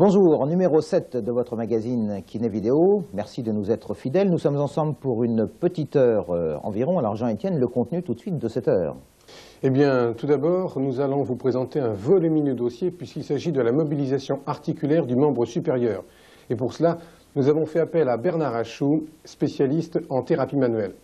Bonjour, numéro 7 de votre magazine Kiné Vidéo. Merci de nous être fidèles. Nous sommes ensemble pour une petite heure environ. Alors Jean-Étienne, le contenu tout de suite de cette heure. Eh bien, tout d'abord, nous allons vous présenter un volumineux dossier puisqu'il s'agit de la mobilisation articulaire du membre supérieur. Et pour cela, nous avons fait appel à Bernard Achou, spécialiste en thérapie manuelle.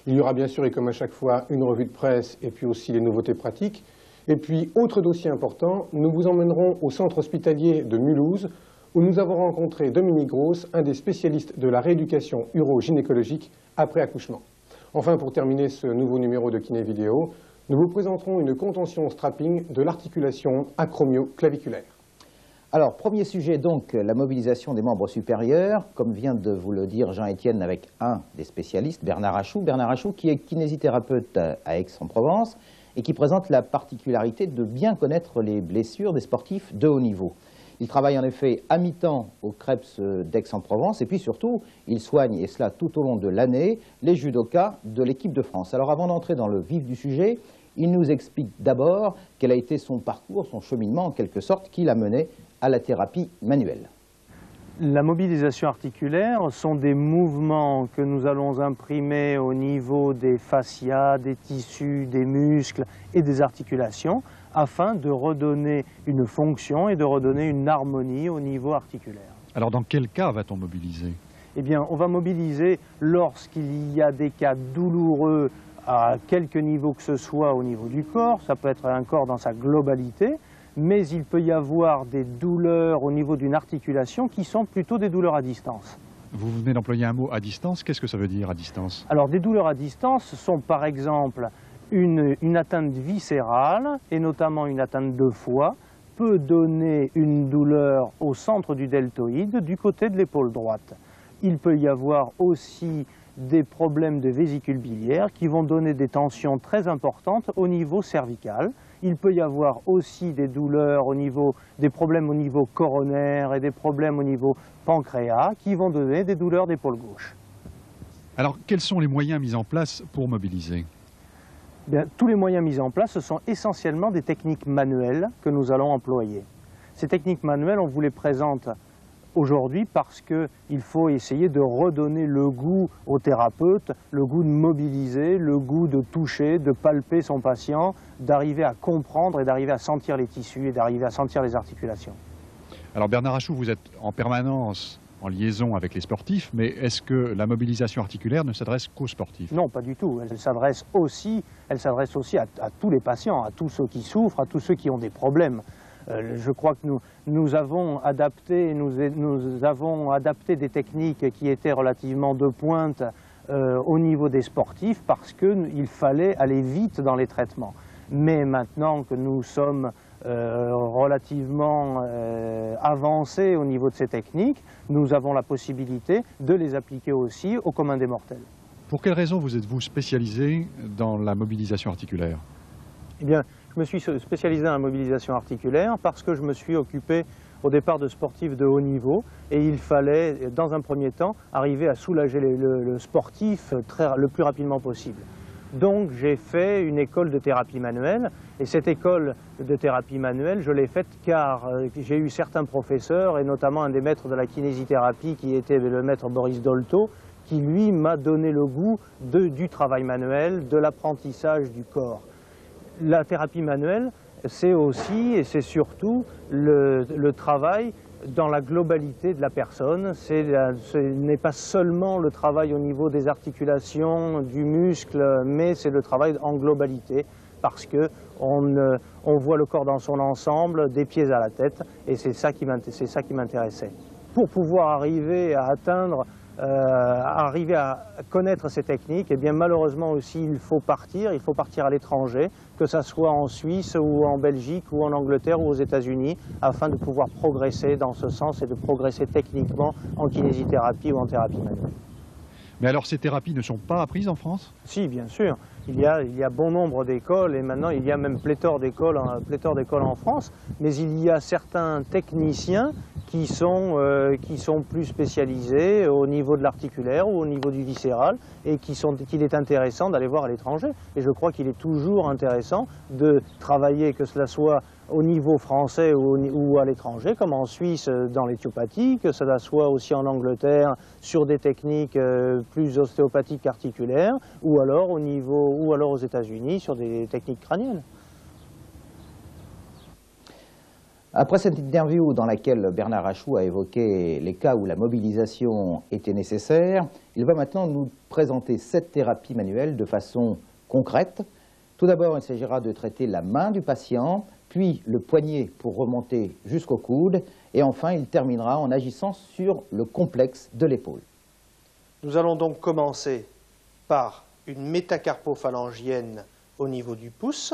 Il y aura bien sûr, et comme à chaque fois, une revue de presse et puis aussi les nouveautés pratiques. Et puis, autre dossier important, nous vous emmènerons au centre hospitalier de Mulhouse où nous avons rencontré Dominique Gross, un des spécialistes de la rééducation urogynécologique après accouchement. Enfin, pour terminer ce nouveau numéro de Kiné Vidéo, nous vous présenterons une contention strapping de l'articulation acromio-claviculaire. Alors, premier sujet donc, la mobilisation des membres supérieurs, comme vient de vous le dire Jean-Étienne avec un des spécialistes, Bernard Achou. Bernard Achou qui est kinésithérapeute à Aix-en-Provence et qui présente la particularité de bien connaître les blessures des sportifs de haut niveau. Il travaille en effet à mi-temps au Krebs d'Aix-en-Provence et puis surtout, il soigne, et cela tout au long de l'année, les judokas de l'équipe de France. Alors avant d'entrer dans le vif du sujet, il nous explique d'abord quel a été son parcours, son cheminement en quelque sorte, qui l'a mené à la thérapie manuelle. La mobilisation articulaire sont des mouvements que nous allons imprimer au niveau des fascias, des tissus, des muscles et des articulations afin de redonner une fonction et de redonner une harmonie au niveau articulaire. Alors dans quel cas va-t-on mobiliser? Eh bien, on va mobiliser lorsqu'il y a des cas douloureux à quelque niveau que ce soit au niveau du corps, ça peut être un corps dans sa globalité, mais il peut y avoir des douleurs au niveau d'une articulation qui sont plutôt des douleurs à distance. Vous venez d'employer un mot à distance, qu'est-ce que ça veut dire à distance? Alors des douleurs à distance sont par exemple une atteinte viscérale, et notamment une atteinte de foie, peut donner une douleur au centre du deltoïde du côté de l'épaule droite. Il peut y avoir aussi des problèmes de vésicule biliaire qui vont donner des tensions très importantes au niveau cervical. Il peut y avoir aussi des douleurs des problèmes au niveau coronaire et des problèmes au niveau pancréas qui vont donner des douleurs d'épaule gauche. Alors, quels sont les moyens mis en place pour mobiliser? Bien, tous les moyens mis en place, ce sont essentiellement des techniques manuelles que nous allons employer. Ces techniques manuelles, on vous les présente aujourd'hui parce qu'il faut essayer de redonner le goût au thérapeute, le goût de mobiliser, le goût de toucher, de palper son patient, d'arriver à comprendre et d'arriver à sentir les tissus et d'arriver à sentir les articulations. Alors Bernard Achou, vous êtes en permanence en liaison avec les sportifs, mais est-ce que la mobilisation articulaire ne s'adresse qu'aux sportifs? Non, pas du tout. Elle s'adresse aussi à tous les patients, à tous ceux qui souffrent, à tous ceux qui ont des problèmes. Je crois que nous avons adapté des techniques qui étaient relativement de pointe au niveau des sportifs parce qu'il fallait aller vite dans les traitements. Mais maintenant que nous sommes relativement avancés au niveau de ces techniques, nous avons la possibilité de les appliquer aussi au commun des mortels. Pour quelles raisons vous êtes-vous spécialisé dans la mobilisation articulaire? Eh bien, je me suis spécialisé dans la mobilisation articulaire parce que je me suis occupé au départ de sportifs de haut niveau et il fallait, dans un premier temps, arriver à soulager le sportif le plus rapidement possible. Donc j'ai fait une école de thérapie manuelle et cette école de thérapie manuelle, je l'ai faite car j'ai eu certains professeurs et notamment un des maîtres de la kinésithérapie qui était le maître Boris Dolto qui lui m'a donné le goût du travail manuel, de l'apprentissage du corps. La thérapie manuelle, c'est aussi et c'est surtout le travail dans la globalité de la personne. Ce n'est pas seulement le travail au niveau des articulations, du muscle, mais c'est le travail en globalité parce qu'on voit le corps dans son ensemble, des pieds à la tête, et c'est ça qui m'intéressait. Pour pouvoir arriver à connaître ces techniques, et bien malheureusement aussi il faut partir à l'étranger, que ce soit en Suisse ou en Belgique ou en Angleterre ou aux États-Unis, afin de pouvoir progresser dans ce sens et de progresser techniquement en kinésithérapie ou en thérapie manuelle. Mais alors ces thérapies ne sont pas apprises en France? Si, bien sûr. Il y a bon nombre d'écoles et maintenant il y a même pléthore d'écoles en France, mais il y a certains techniciens qui sont plus spécialisés au niveau de l'articulaire ou au niveau du viscéral et qu'il est intéressant d'aller voir à l'étranger. Et je crois qu'il est toujours intéressant de travailler, que cela soit au niveau français ou à l'étranger, comme en Suisse dans l'éthiopathie, que cela soit aussi en Angleterre sur des techniques plus ostéopathiques qu'articulaires, ou alors aux États-Unis sur des techniques crâniennes. Après cette interview dans laquelle Bernard Rachou a évoqué les cas où la mobilisation était nécessaire, il va maintenant nous présenter cette thérapie manuelle de façon concrète. Tout d'abord, il s'agira de traiter la main du patient, puis le poignet pour remonter jusqu'au coude, et enfin il terminera en agissant sur le complexe de l'épaule. Nous allons donc commencer par une métacarpophalangienne au niveau du pouce.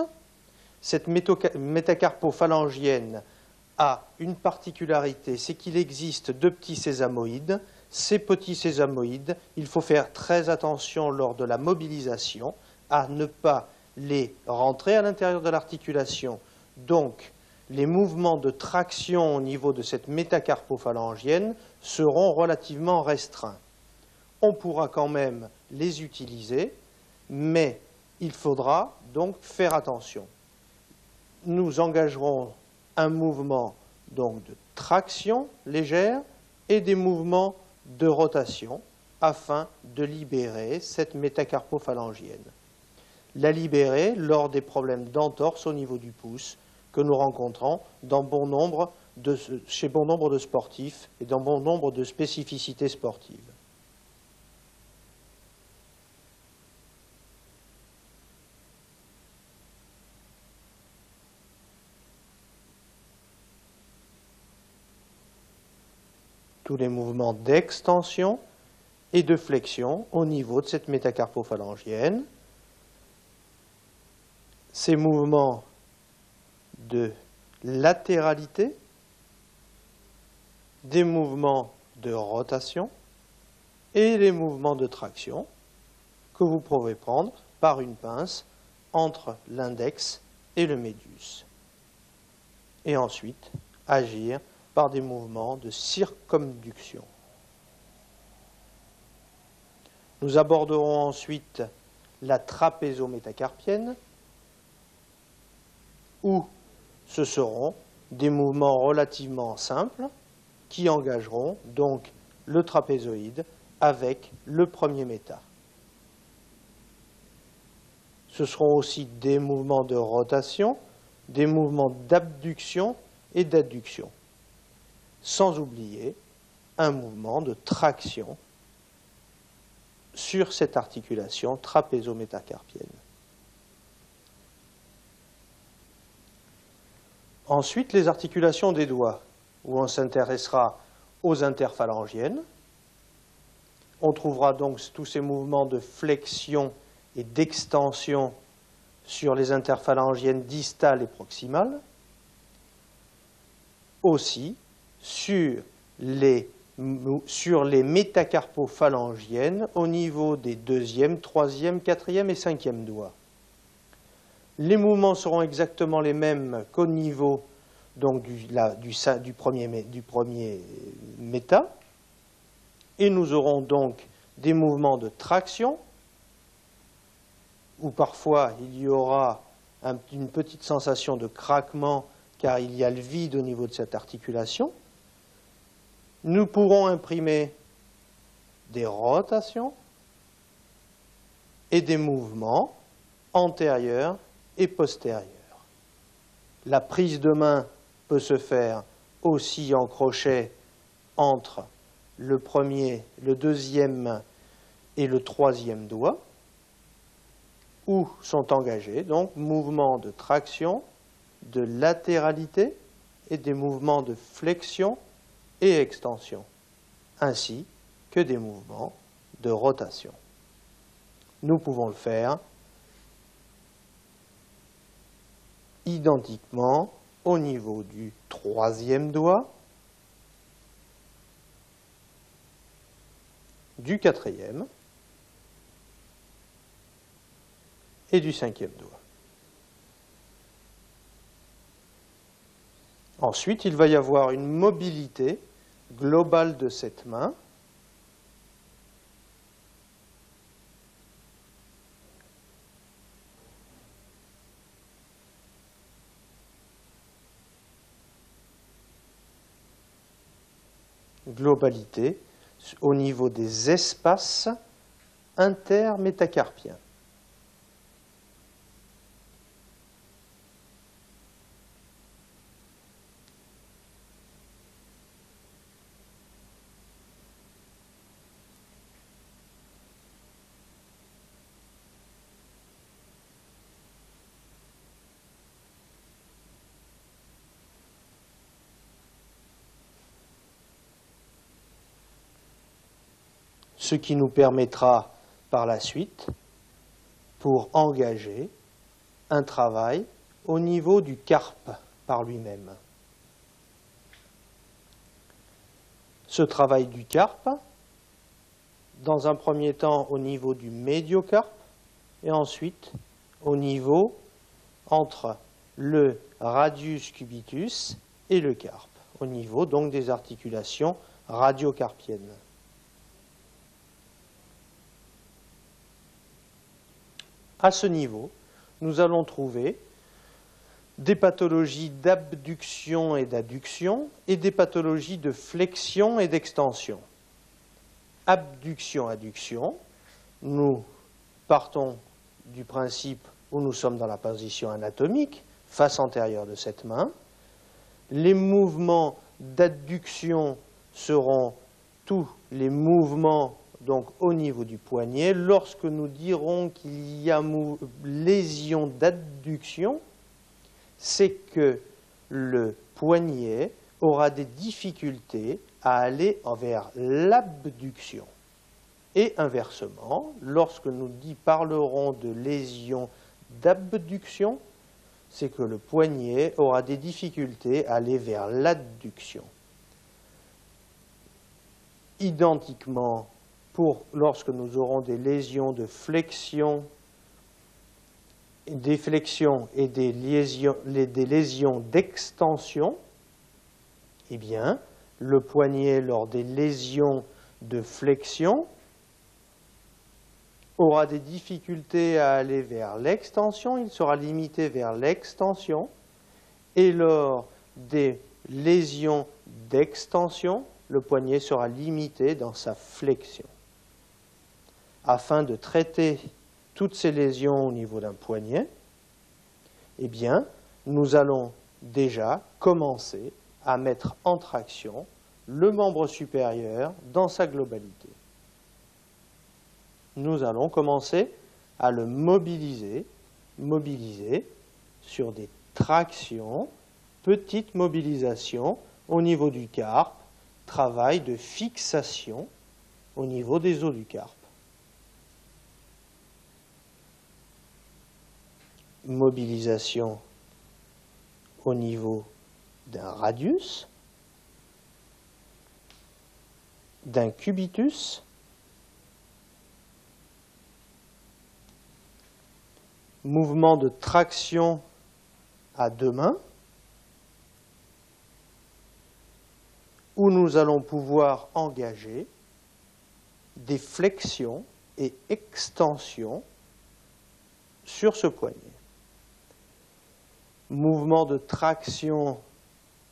Cette métacarpophalangienne a une particularité, c'est qu'il existe 2 petits sésamoïdes. Ces petits sésamoïdes, il faut faire très attention lors de la mobilisation à ne pas les rentrer à l'intérieur de l'articulation. Donc, les mouvements de traction au niveau de cette métacarpophalangienne seront relativement restreints. On pourra quand même les utiliser, mais il faudra donc faire attention. Nous engagerons un mouvement donc de traction légère et des mouvements de rotation afin de libérer cette métacarpophalangienne. La libérer lors des problèmes d'entorse au niveau du pouce que nous rencontrons chez bon nombre de sportifs et dans bon nombre de spécificités sportives. Tous les mouvements d'extension et de flexion au niveau de cette métacarpophalangienne. Ces mouvements de latéralité, des mouvements de rotation et les mouvements de traction que vous pouvez prendre par une pince entre l'index et le médius. Et ensuite agir par des mouvements de circumduction. Nous aborderons ensuite la trapézométacarpienne, où ce seront des mouvements relativement simples qui engageront donc le trapézoïde avec le premier méta. Ce seront aussi des mouvements de rotation, des mouvements d'abduction et d'adduction, sans oublier un mouvement de traction sur cette articulation trapézométacarpienne. Ensuite, les articulations des doigts, où on s'intéressera aux interphalangiennes. On trouvera donc tous ces mouvements de flexion et d'extension sur les interphalangiennes distales et proximales. Aussi, sur les métacarpophalangiennes au niveau des 2e, 3e, 4e et 5e doigts. Les mouvements seront exactement les mêmes qu'au niveau donc, du premier méta. Et nous aurons donc des mouvements de traction, où parfois il y aura une petite sensation de craquement, car il y a le vide au niveau de cette articulation. Nous pourrons imprimer des rotations et des mouvements antérieurs et postérieurs. La prise de main peut se faire aussi en crochet entre le premier, le 2e et le 3e doigt, où sont engagés donc mouvements de traction, de latéralité et des mouvements de flexion et extension, ainsi que des mouvements de rotation. Nous pouvons le faire identiquement au niveau du 3e doigt, du 4e et du 5e doigt. Ensuite, il va y avoir une mobilité globale de cette main. globalité au niveau des espaces intermétacarpiens. Ce qui nous permettra par la suite pour engager un travail au niveau du carpe par lui-même. Ce travail du carpe, dans un premier temps au niveau du médiocarpe et ensuite au niveau entre le radius cubitus et le carpe, au niveau donc des articulations radiocarpiennes. À ce niveau, nous allons trouver des pathologies d'abduction et d'adduction et des pathologies de flexion et d'extension. Abduction-adduction, nous partons du principe où nous sommes dans la position anatomique, face antérieure de cette main. Les mouvements d'adduction seront tous les mouvements donc au niveau du poignet. Lorsque nous dirons qu'il y a lésion d'adduction, c'est que le poignet aura des difficultés à aller vers l'abduction. Et inversement, lorsque nous parlerons de lésion d'abduction, c'est que le poignet aura des difficultés à aller vers l'adduction. Identiquement, lorsque nous aurons des lésions de flexion, des flexions et des lésions d'extension, eh bien, le poignet, lors des lésions de flexion, aura des difficultés à aller vers l'extension, il sera limité vers l'extension, et lors des lésions d'extension, le poignet sera limité dans sa flexion. Afin de traiter toutes ces lésions au niveau d'un poignet, eh bien, nous allons déjà commencer à mettre en traction le membre supérieur dans sa globalité. Nous allons commencer à le mobiliser sur des tractions, petites mobilisations au niveau du carpe, travail de fixation au niveau des os du carpe. Mobilisation au niveau d'un radius, d'un cubitus, mouvement de traction à deux mains, où nous allons pouvoir engager des flexions et extensions sur ce poignet. Mouvement de traction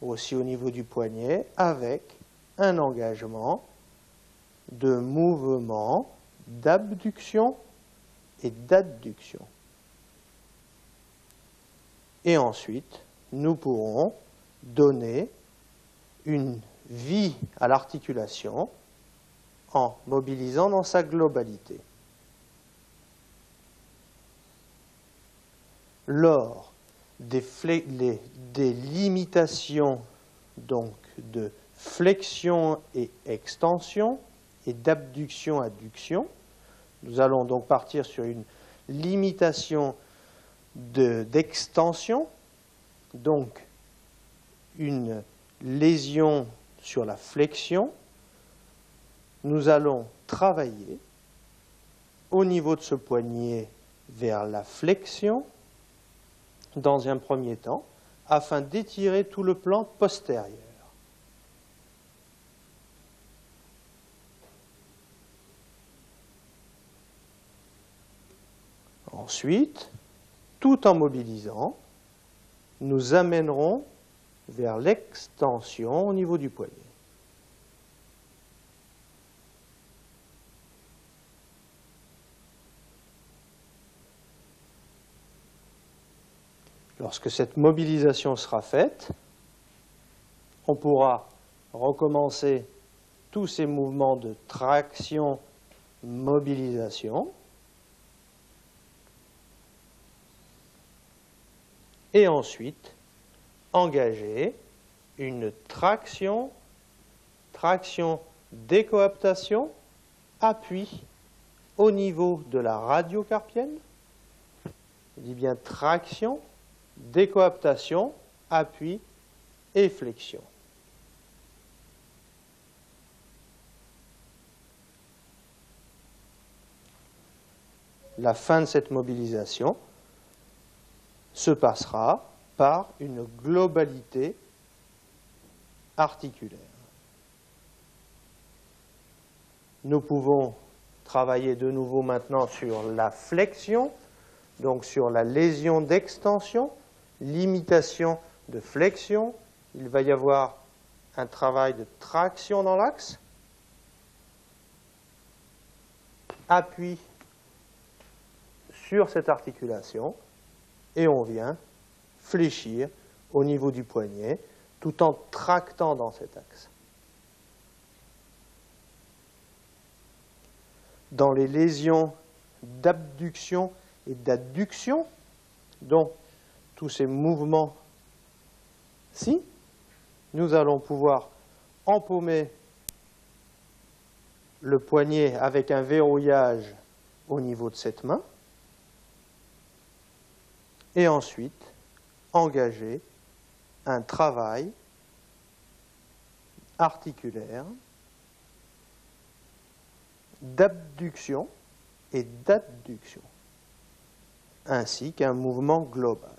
aussi au niveau du poignet avec un engagement de mouvement d'abduction et d'adduction. Et ensuite, nous pourrons donner une vie à l'articulation en mobilisant dans sa globalité. Lors des limitations donc de flexion et extension et d'abduction-adduction, nous allons donc partir sur une limitation d'extension, donc une lésion sur la flexion. Nous allons travailler au niveau de ce poignet vers la flexion dans un premier temps afin d'étirer tout le plan postérieur. Ensuite, tout en mobilisant, nous amènerons vers l'extension au niveau du poignet. Lorsque cette mobilisation sera faite, on pourra recommencer tous ces mouvements de traction-mobilisation et ensuite engager une traction-décoaptation, appui au niveau de la radiocarpienne. Je dis bien traction, décoaptation, appui et flexion. La fin de cette mobilisation se passera par une globalité articulaire. Nous pouvons travailler de nouveau maintenant sur la flexion, donc sur la lésion d'extension, l'imitation de flexion. Il va y avoir un travail de traction dans l'axe, appui sur cette articulation, et on vient fléchir au niveau du poignet tout en tractant dans cet axe. Dans les lésions d'abduction et d'adduction, donc tous ces mouvements-ci, nous allons pouvoir empaumer le poignet avec un verrouillage au niveau de cette main et ensuite engager un travail articulaire d'abduction et d'adduction, ainsi qu'un mouvement global.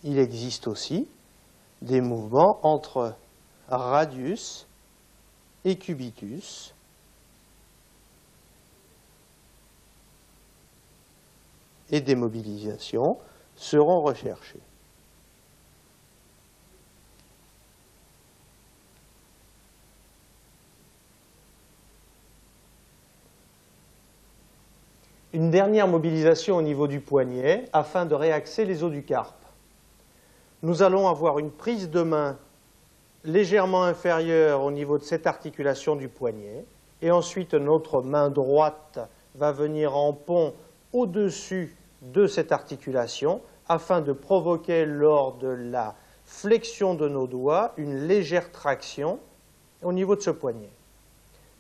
Il existe aussi des mouvements entre radius et cubitus, et des mobilisations seront recherchées. Une dernière mobilisation au niveau du poignet afin de réaxer les os du carpe. Nous allons avoir une prise de main légèrement inférieure au niveau de cette articulation du poignet et ensuite notre main droite va venir en pont au-dessus de cette articulation afin de provoquer lors de la flexion de nos doigts une légère traction au niveau de ce poignet.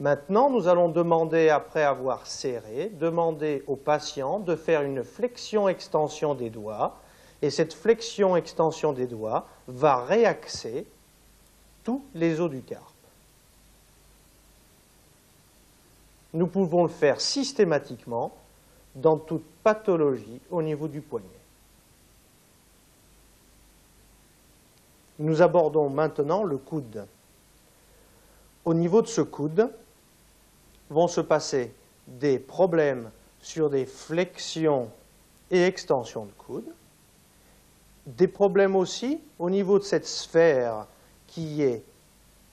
Maintenant, nous allons demander, après avoir serré, demander au patient de faire une flexion-extension des doigts et cette flexion-extension des doigts va réaxer tous les os du carpe. Nous pouvons le faire systématiquement dans toute pathologie au niveau du poignet. Nous abordons maintenant le coude. Au niveau de ce coude, vont se passer des problèmes sur des flexions et extensions de coude, des problèmes aussi au niveau de cette sphère qui est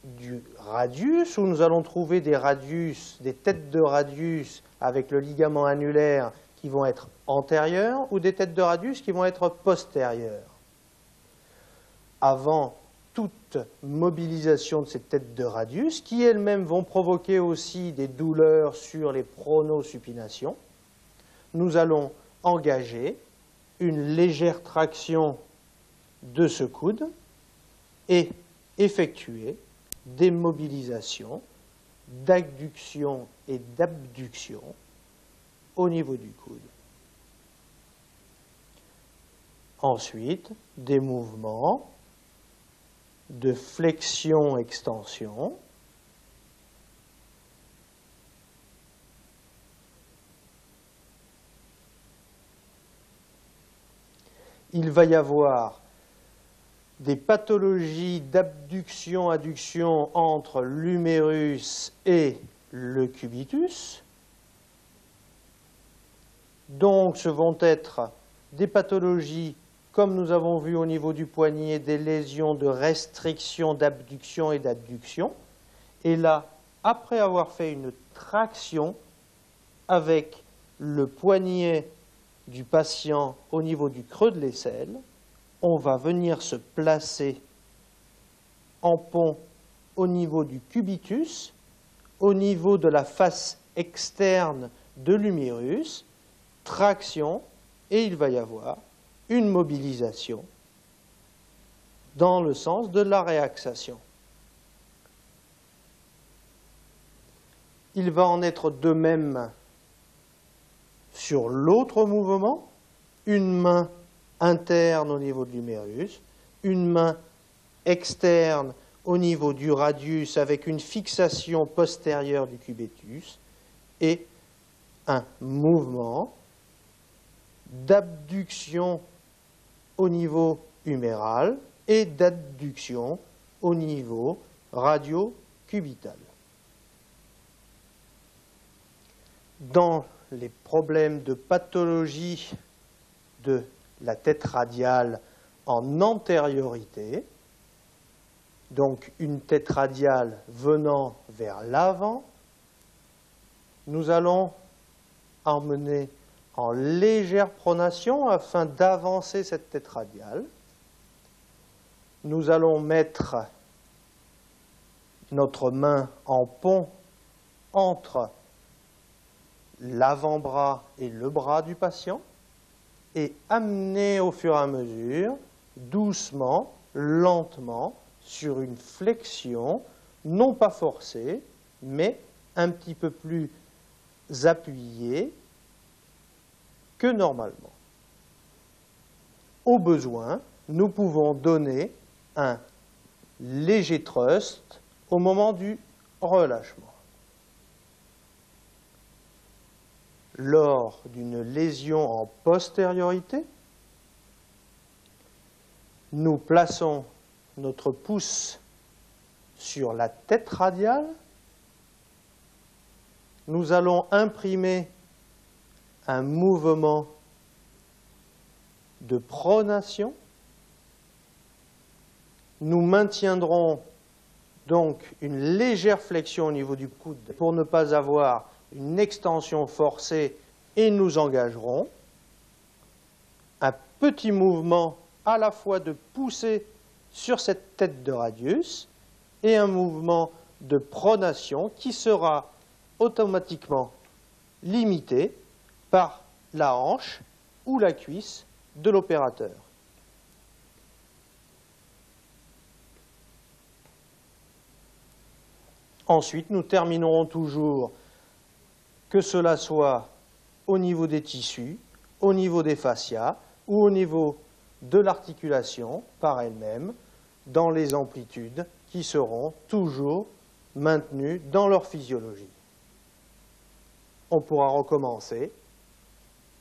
du radius, où nous allons trouver des radius, des têtes de radius avec le ligament annulaire qui vont être antérieures ou des têtes de radius qui vont être postérieures. Avant toute mobilisation de ces têtes de radius, qui elles-mêmes vont provoquer aussi des douleurs sur les pronosupinations, nous allons engager une légère traction de ce coude et effectuer des mobilisations d'adduction et d'abduction au niveau du coude. Ensuite, des mouvements de flexion-extension il va y avoir des pathologies d'abduction-adduction entre l'humérus et le cubitus. Donc, ce vont être des pathologies comme nous avons vu au niveau du poignet, des lésions de restriction d'abduction et d'adduction. Et là, après avoir fait une traction avec le poignet du patient au niveau du creux de l'aisselle, on va venir se placer en pont au niveau du cubitus, au niveau de la face externe de l'humérus, traction, et il va y avoir une mobilisation dans le sens de la réaxation. Il va en être de même sur l'autre mouvement, une main interne au niveau de l'humérus, une main externe au niveau du radius avec une fixation postérieure du cubitus et un mouvement d'abduction au niveau huméral et d'adduction au niveau radio-cubital. Dans les problèmes de pathologie de la tête radiale en antériorité, donc une tête radiale venant vers l'avant, nous allons emmener en légère pronation afin d'avancer cette tête radiale. Nous allons mettre notre main en pont entre l'avant-bras et le bras du patient et amener au fur et à mesure, doucement, lentement, sur une flexion, non pas forcée, mais un petit peu plus appuyée que normalement. Au besoin, nous pouvons donner un léger thrust au moment du relâchement. Lors d'une lésion en postériorité, nous plaçons notre pouce sur la tête radiale. Nous allons imprimer un mouvement de pronation. Nous maintiendrons donc une légère flexion au niveau du coude pour ne pas avoir une extension forcée et nous engagerons un petit mouvement à la fois de poussée sur cette tête de radius et un mouvement de pronation qui sera automatiquement limité par la hanche ou la cuisse de l'opérateur. Ensuite, nous terminerons toujours, que cela soit au niveau des tissus, au niveau des fascias ou au niveau de l'articulation par elle-même, dans les amplitudes qui seront toujours maintenues dans leur physiologie. On pourra recommencer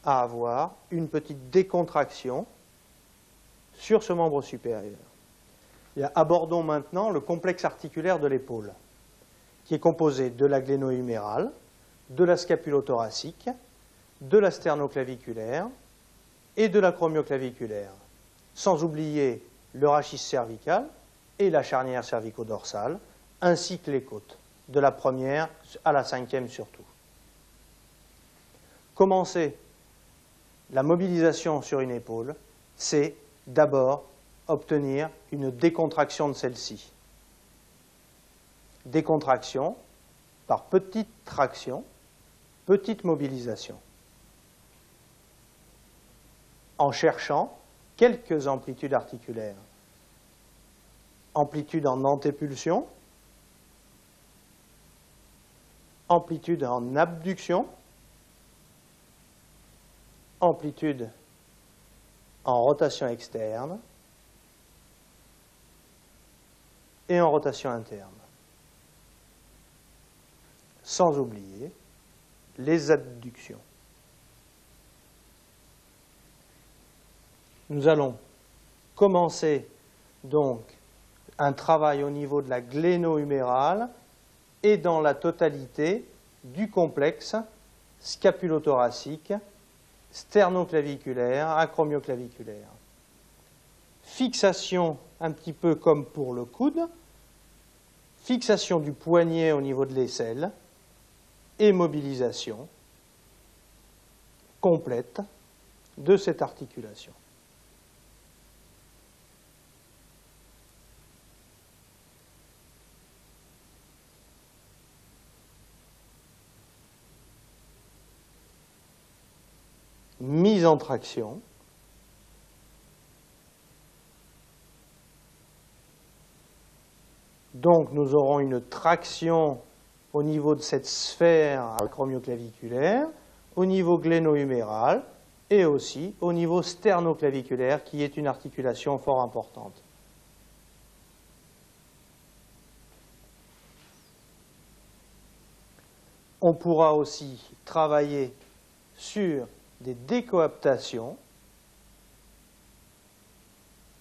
à avoir une petite décontraction sur ce membre supérieur. Abordons maintenant le complexe articulaire de l'épaule, qui est composé de la gléno-humérale, de la scapulothoracique, de la sternoclaviculaire et de l'acromioclaviculaire, sans oublier le rachis cervical et la charnière cervico-dorsale, ainsi que les côtes, de la première à la cinquième surtout. Commencer la mobilisation sur une épaule, c'est d'abord obtenir une décontraction de celle-ci. Décontraction par petite traction, petite mobilisation, en cherchant quelques amplitudes articulaires. Amplitude en antépulsion, amplitude en abduction, amplitude en rotation externe et en rotation interne. Sans oublier les adductions. Nous allons commencer donc un travail au niveau de la gléno-humérale et dans la totalité du complexe scapulothoracique, sternoclaviculaire, acromioclaviculaire. fixation un petit peu comme pour le coude, fixation du poignet au niveau de l'aisselle et mobilisation complète de cette articulation. Mise en traction. Donc nous aurons une traction au niveau de cette sphère acromioclaviculaire, au niveau gléno-huméral et aussi au niveau sternoclaviculaire qui est une articulation fort importante. On pourra aussi travailler sur des décoaptations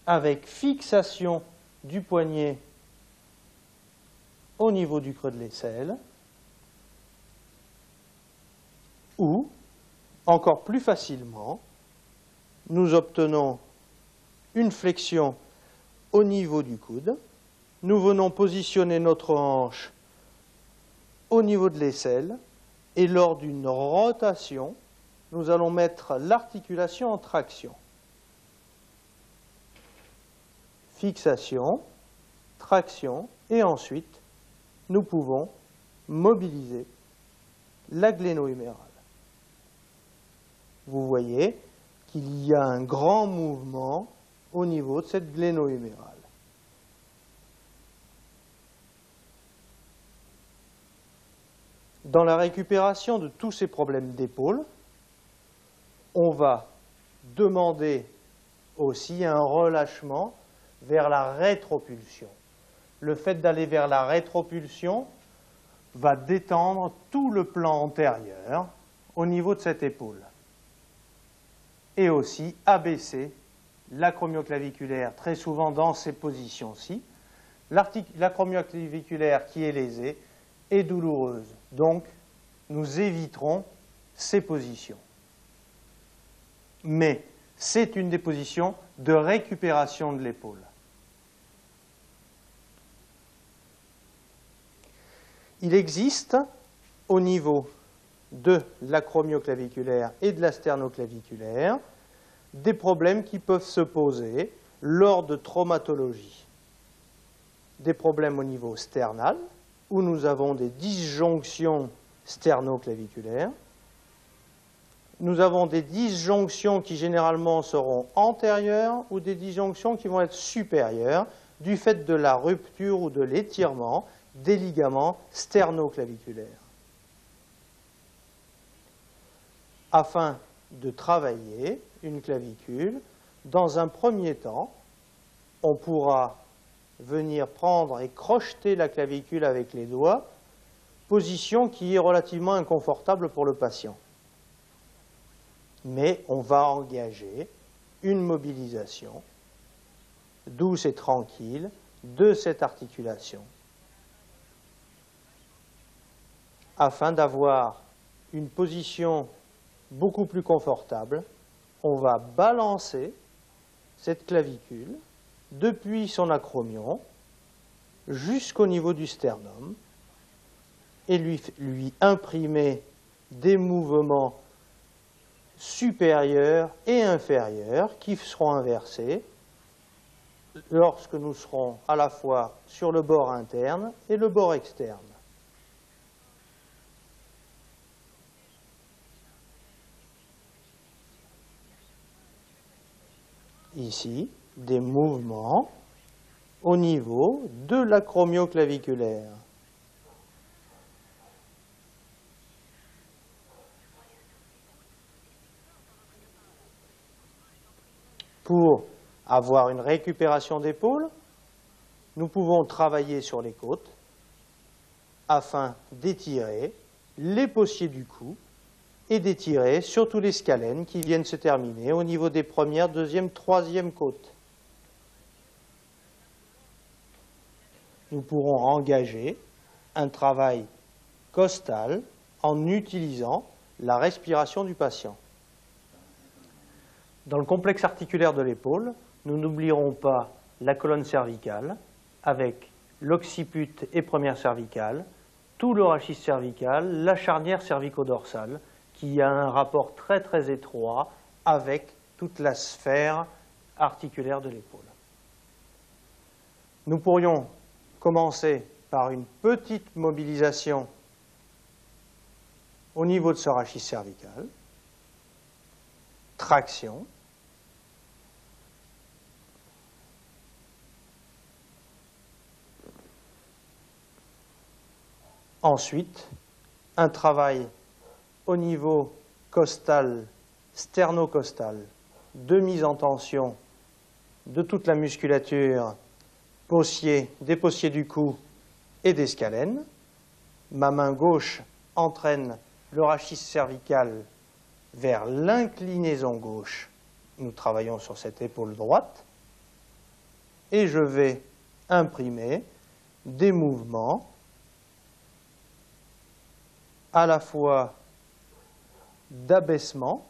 avec fixation du poignet au niveau du creux de l'aisselle ou, encore plus facilement, nous obtenons une flexion au niveau du coude, nous venons positionner notre hanche au niveau de l'aisselle et lors d'une rotation, nous allons mettre l'articulation en traction. Fixation, traction, et ensuite, nous pouvons mobiliser la gléno-humérale. Vous voyez qu'il y a un grand mouvement au niveau de cette gléno-humérale. Dans la récupération de tous ces problèmes d'épaule, on va demander aussi un relâchement vers la rétropulsion. Le fait d'aller vers la rétropulsion va détendre tout le plan antérieur au niveau de cette épaule. Et aussi abaisser l'acromioclaviculaire, très souvent dans ces positions-ci. L'acromioclaviculaire qui est lésée est douloureuse. Donc, nous éviterons ces positions. Mais c'est une des positions de récupération de l'épaule. Il existe au niveau de l'acromioclaviculaire et de la sternoclaviculaire des problèmes qui peuvent se poser lors de traumatologie. Des problèmes au niveau sternal, où nous avons des disjonctions sternoclaviculaires. Nous avons des disjonctions qui généralement seront antérieures ou des disjonctions qui vont être supérieures du fait de la rupture ou de l'étirement des ligaments sternoclaviculaires. Afin de travailler une clavicule, dans un premier temps, on pourra venir prendre et crocheter la clavicule avec les doigts, position qui est relativement inconfortable pour le patient. Mais on va engager une mobilisation douce et tranquille de cette articulation afin d'avoir une position beaucoup plus confortable. On va balancer cette clavicule depuis son acromion jusqu'au niveau du sternum et lui imprimer des mouvements supérieurs et inférieurs qui seront inversés lorsque nous serons à la fois sur le bord interne et le bord externe. Ici, des mouvements au niveau de l'acromioclaviculaire. Pour avoir une récupération d'épaule, nous pouvons travailler sur les côtes afin d'étirer les possiers du cou et d'étirer surtout les scalènes qui viennent se terminer au niveau des premières, deuxième, troisième côtes. Nous pourrons engager un travail costal en utilisant la respiration du patient. Dans le complexe articulaire de l'épaule, nous n'oublierons pas la colonne cervicale avec l'occiput et première cervicale, tout le rachis cervical, la charnière cervico-dorsale qui a un rapport très très étroit avec toute la sphère articulaire de l'épaule. Nous pourrions commencer par une petite mobilisation au niveau de ce rachis cervical, traction, ensuite un travail au niveau costal, sternocostal, de mise en tension de toute la musculature des possiers du cou et des scalènes. Ma main gauche entraîne le rachis cervical vers l'inclinaison gauche. Nous travaillons sur cette épaule droite. Et je vais imprimer des mouvements à la fois d'abaissement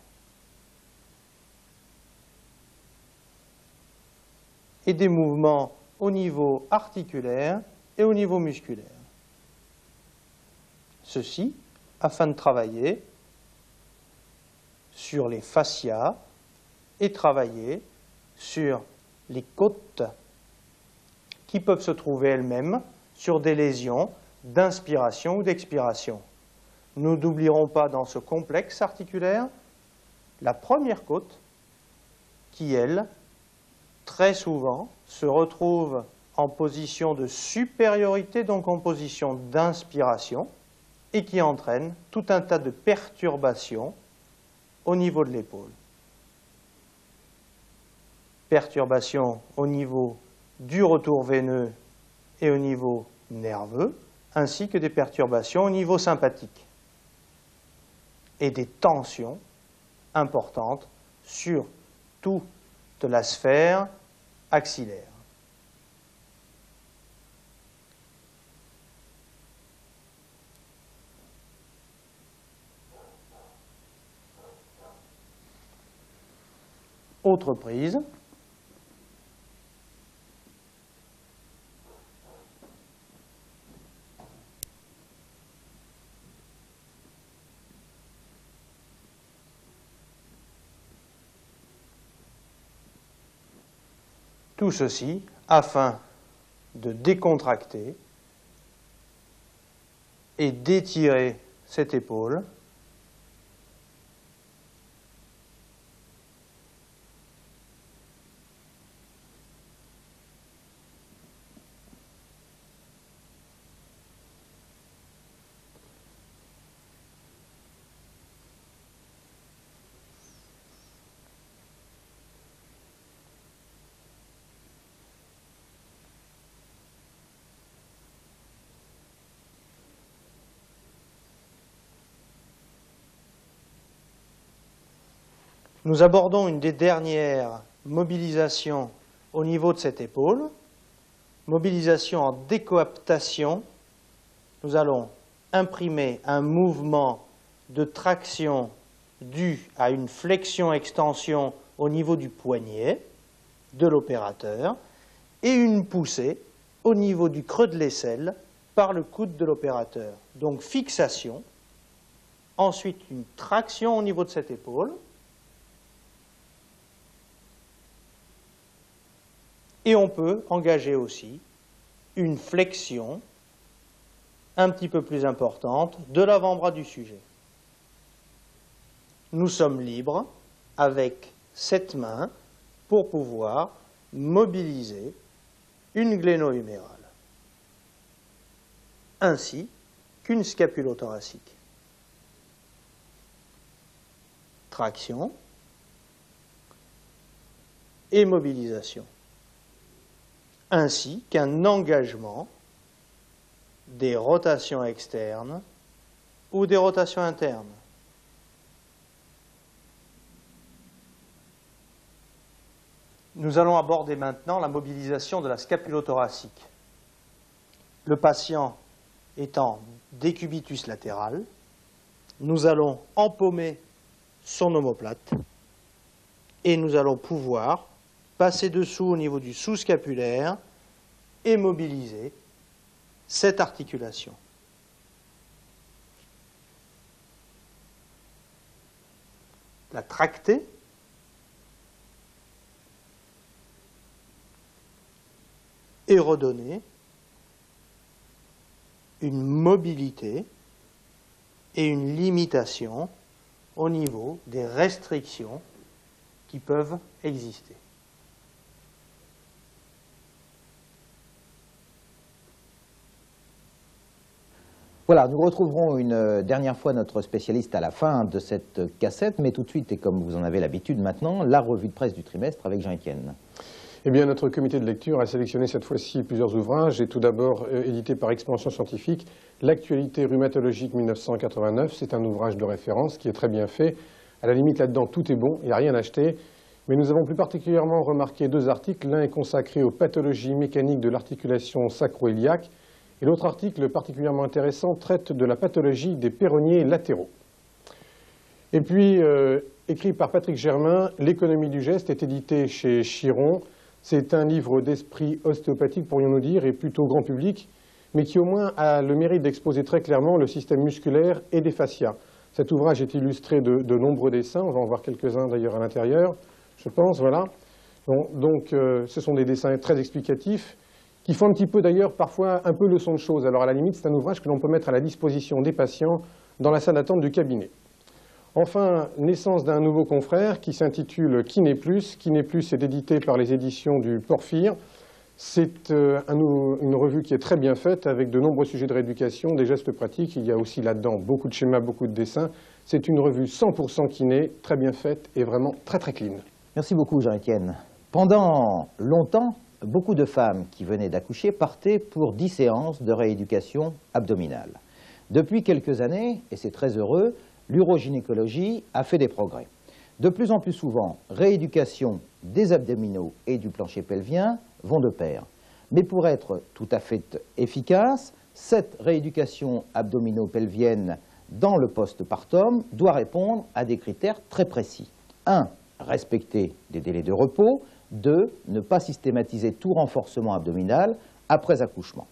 et des mouvements au niveau articulaire et au niveau musculaire. Ceci afin de travailler sur les fascias et travailler sur les côtes qui peuvent se trouver elles-mêmes sur des lésions d'inspiration ou d'expiration. Nous n'oublierons pas dans ce complexe articulaire la première côte qui, elle, très souvent, se retrouve en position de supériorité, donc en position d'inspiration, et qui entraîne tout un tas de perturbations au niveau de l'épaule. Perturbations au niveau du retour veineux et au niveau nerveux, ainsi que des perturbations au niveau sympathique et des tensions importantes sur toute la sphère axillaire. Autre prise. Tout ceci afin de décontracter et d'étirer cette épaule Nous abordons une des dernières mobilisations au niveau de cette épaule, mobilisation en décoaptation. Nous allons imprimer un mouvement de traction dû à une flexion-extension au niveau du poignet de l'opérateur et une poussée au niveau du creux de l'aisselle par le coude de l'opérateur. Donc fixation, ensuite une traction au niveau de cette épaule, et on peut engager aussi une flexion un petit peu plus importante de l'avant-bras du sujet. Nous sommes libres avec cette main pour pouvoir mobiliser une gléno-humérale ainsi qu'une scapulothoracique. Traction et mobilisation, ainsi qu'un engagement des rotations externes ou des rotations internes. Nous allons aborder maintenant la mobilisation de la scapulothoracique. Le patient étant décubitus latéral, nous allons empaumer son omoplate et nous allons pouvoir passer dessous au niveau du sous-scapulaire et mobiliser cette articulation. La tracter et redonner une mobilité et une limitation au niveau des restrictions qui peuvent exister. Voilà, nous retrouverons une dernière fois notre spécialiste à la fin de cette cassette, mais tout de suite, et comme vous en avez l'habitude maintenant, la revue de presse du trimestre avec Jean-Étienne. Eh bien, notre comité de lecture a sélectionné cette fois-ci plusieurs ouvrages, et tout d'abord édité par Expansion Scientifique, L'actualité rhumatologique 1989. C'est un ouvrage de référence qui est très bien fait. À la limite, là-dedans, tout est bon, il n'y a rien à acheter. Mais nous avons plus particulièrement remarqué deux articles. L'un est consacré aux pathologies mécaniques de l'articulation sacro-iliaque, et l'autre article, particulièrement intéressant, traite de la pathologie des péronniers latéraux. Et puis, écrit par Patrick Germain, L'économie du geste est édité chez Chiron. C'est un livre d'esprit ostéopathique, pourrions-nous dire, et plutôt grand public, mais qui au moins a le mérite d'exposer très clairement le système musculaire et des fascias. Cet ouvrage est illustré de nombreux dessins, on va en voir quelques-uns d'ailleurs à l'intérieur, je pense, voilà. Bon, donc ce sont des dessins très explicatifs, qui font un petit peu d'ailleurs parfois un peu leçon de choses. Alors à la limite, c'est un ouvrage que l'on peut mettre à la disposition des patients dans la salle d'attente du cabinet. Enfin, naissance d'un nouveau confrère qui s'intitule Kiné Plus. Kiné Plus est édité par les éditions du Porphyre. C'est une revue qui est très bien faite avec de nombreux sujets de rééducation, des gestes pratiques. Il y a aussi là-dedans beaucoup de schémas, beaucoup de dessins. C'est une revue 100% kiné, très bien faite et vraiment très très clean. Merci beaucoup Jean-Étienne. Pendant longtemps, beaucoup de femmes qui venaient d'accoucher partaient pour 10 séances de rééducation abdominale. Depuis quelques années, et c'est très heureux, l'urogynécologie a fait des progrès. De plus en plus souvent, rééducation des abdominaux et du plancher pelvien vont de pair. Mais pour être tout à fait efficace, cette rééducation abdominopelvienne dans le postpartum doit répondre à des critères très précis. 1. Respecter des délais de repos. 2. Ne pas systématiser tout renforcement abdominal après accouchement.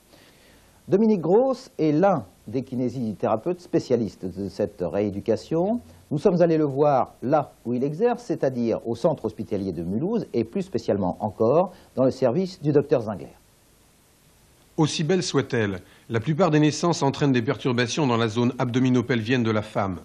Dominique Gross est l'un des kinésithérapeutes spécialistes de cette rééducation. Nous sommes allés le voir là où il exerce, c'est-à-dire au centre hospitalier de Mulhouse et plus spécialement encore dans le service du docteur Zingler. Aussi belle soit-elle, la plupart des naissances entraînent des perturbations dans la zone abdominopelvienne de la femme.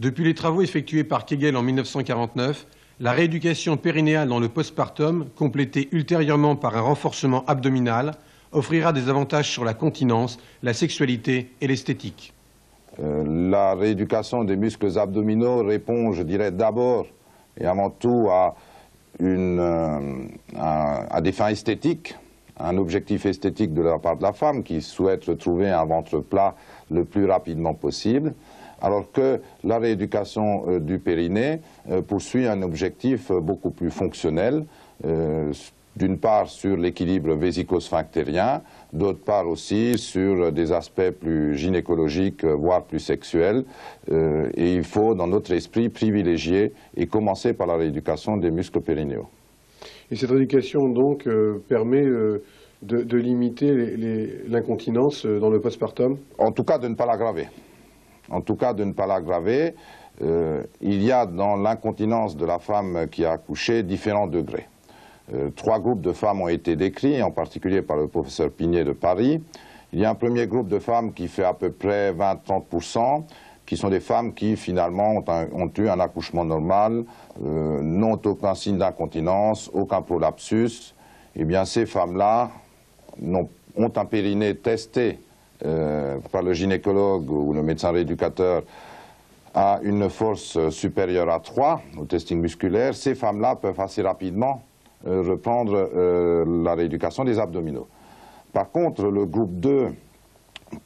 Depuis les travaux effectués par Kegel en 1949, la rééducation périnéale dans le postpartum, complétée ultérieurement par un renforcement abdominal, offrira des avantages sur la continence, la sexualité et l'esthétique. La rééducation des muscles abdominaux répond, je dirais, d'abord et avant tout à des fins esthétiques, un objectif esthétique de la part de la femme qui souhaite retrouver un ventre plat le plus rapidement possible, alors que la rééducation du périnée poursuit un objectif beaucoup plus fonctionnel, d'une part sur l'équilibre vésico-sphinctérien, d'autre part aussi sur des aspects plus gynécologiques, voire plus sexuels. Et il faut, dans notre esprit, privilégier et commencer par la rééducation des muscles périnéaux. Et cette rééducation, donc, permet de limiter l'incontinence dans le postpartum? En tout cas, de ne pas l'aggraver. En tout cas, de ne pas l'aggraver. Il y a dans l'incontinence de la femme qui a accouché différents degrés. 3 groupes de femmes ont été décrits, en particulier par le professeur Pigné de Paris. Il y a un premier groupe de femmes qui fait à peu près 20-30%, qui sont des femmes qui finalement ont eu un accouchement normal, n'ont aucun signe d'incontinence, aucun prolapsus. Eh bien ces femmes-là ont un périnée testé par le gynécologue ou le médecin rééducateur à une force supérieure à 3 au testing musculaire. Ces femmes-là peuvent assez rapidement reprendre la rééducation des abdominaux. Par contre, le groupe 2,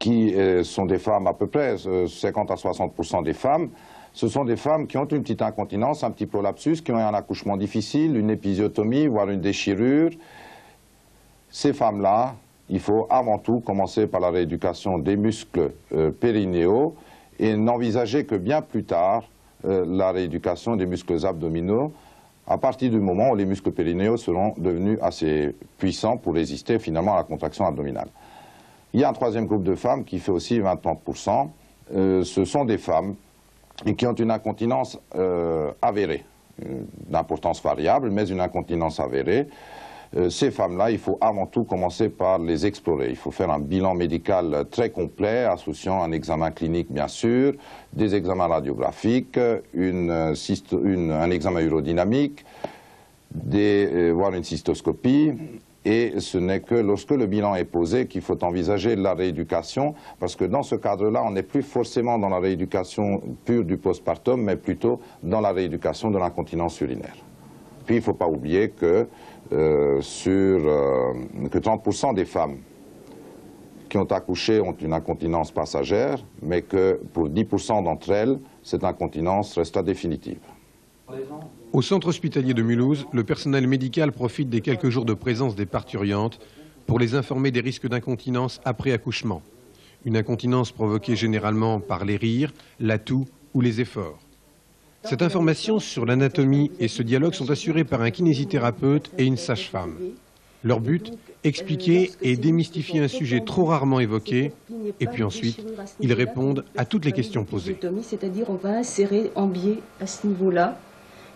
qui sont des femmes à peu près 50 à 60% des femmes, ce sont des femmes qui ont une petite incontinence, un petit prolapsus, qui ont eu un accouchement difficile, une épisiotomie, voire une déchirure. Ces femmes-là, il faut avant tout commencer par la rééducation des muscles périnéaux et n'envisager que bien plus tard la rééducation des muscles abdominaux, à partir du moment où les muscles périnéaux seront devenus assez puissants pour résister finalement à la contraction abdominale. Il y a un troisième groupe de femmes qui fait aussi 20-30%. Ce sont des femmes qui ont une incontinence avérée, d'importance variable, mais une incontinence avérée. Ces femmes-là, il faut avant tout commencer par les explorer. Il faut faire un bilan médical très complet, associant un examen clinique bien sûr, des examens radiographiques, un examen urodynamique, voire une cystoscopie. Et ce n'est que lorsque le bilan est posé qu'il faut envisager la rééducation, parce que dans ce cadre-là, on n'est plus forcément dans la rééducation pure du postpartum, mais plutôt dans la rééducation de l'incontinence urinaire. Puis il ne faut pas oublier que 30% des femmes qui ont accouché ont une incontinence passagère, mais que pour 10% d'entre elles, cette incontinence restera définitive. Au centre hospitalier de Mulhouse, le personnel médical profite des quelques jours de présence des parturientes pour les informer des risques d'incontinence après accouchement. Une incontinence provoquée généralement par les rires, la toux ou les efforts. Cette information sur l'anatomie et ce dialogue sont assurés par un kinésithérapeute et une sage-femme. Leur but, expliquer et démystifier un sujet trop rarement évoqué, et puis ensuite, ils répondent à toutes les questions posées. C'est-à-dire on va insérer en biais à ce niveau-là,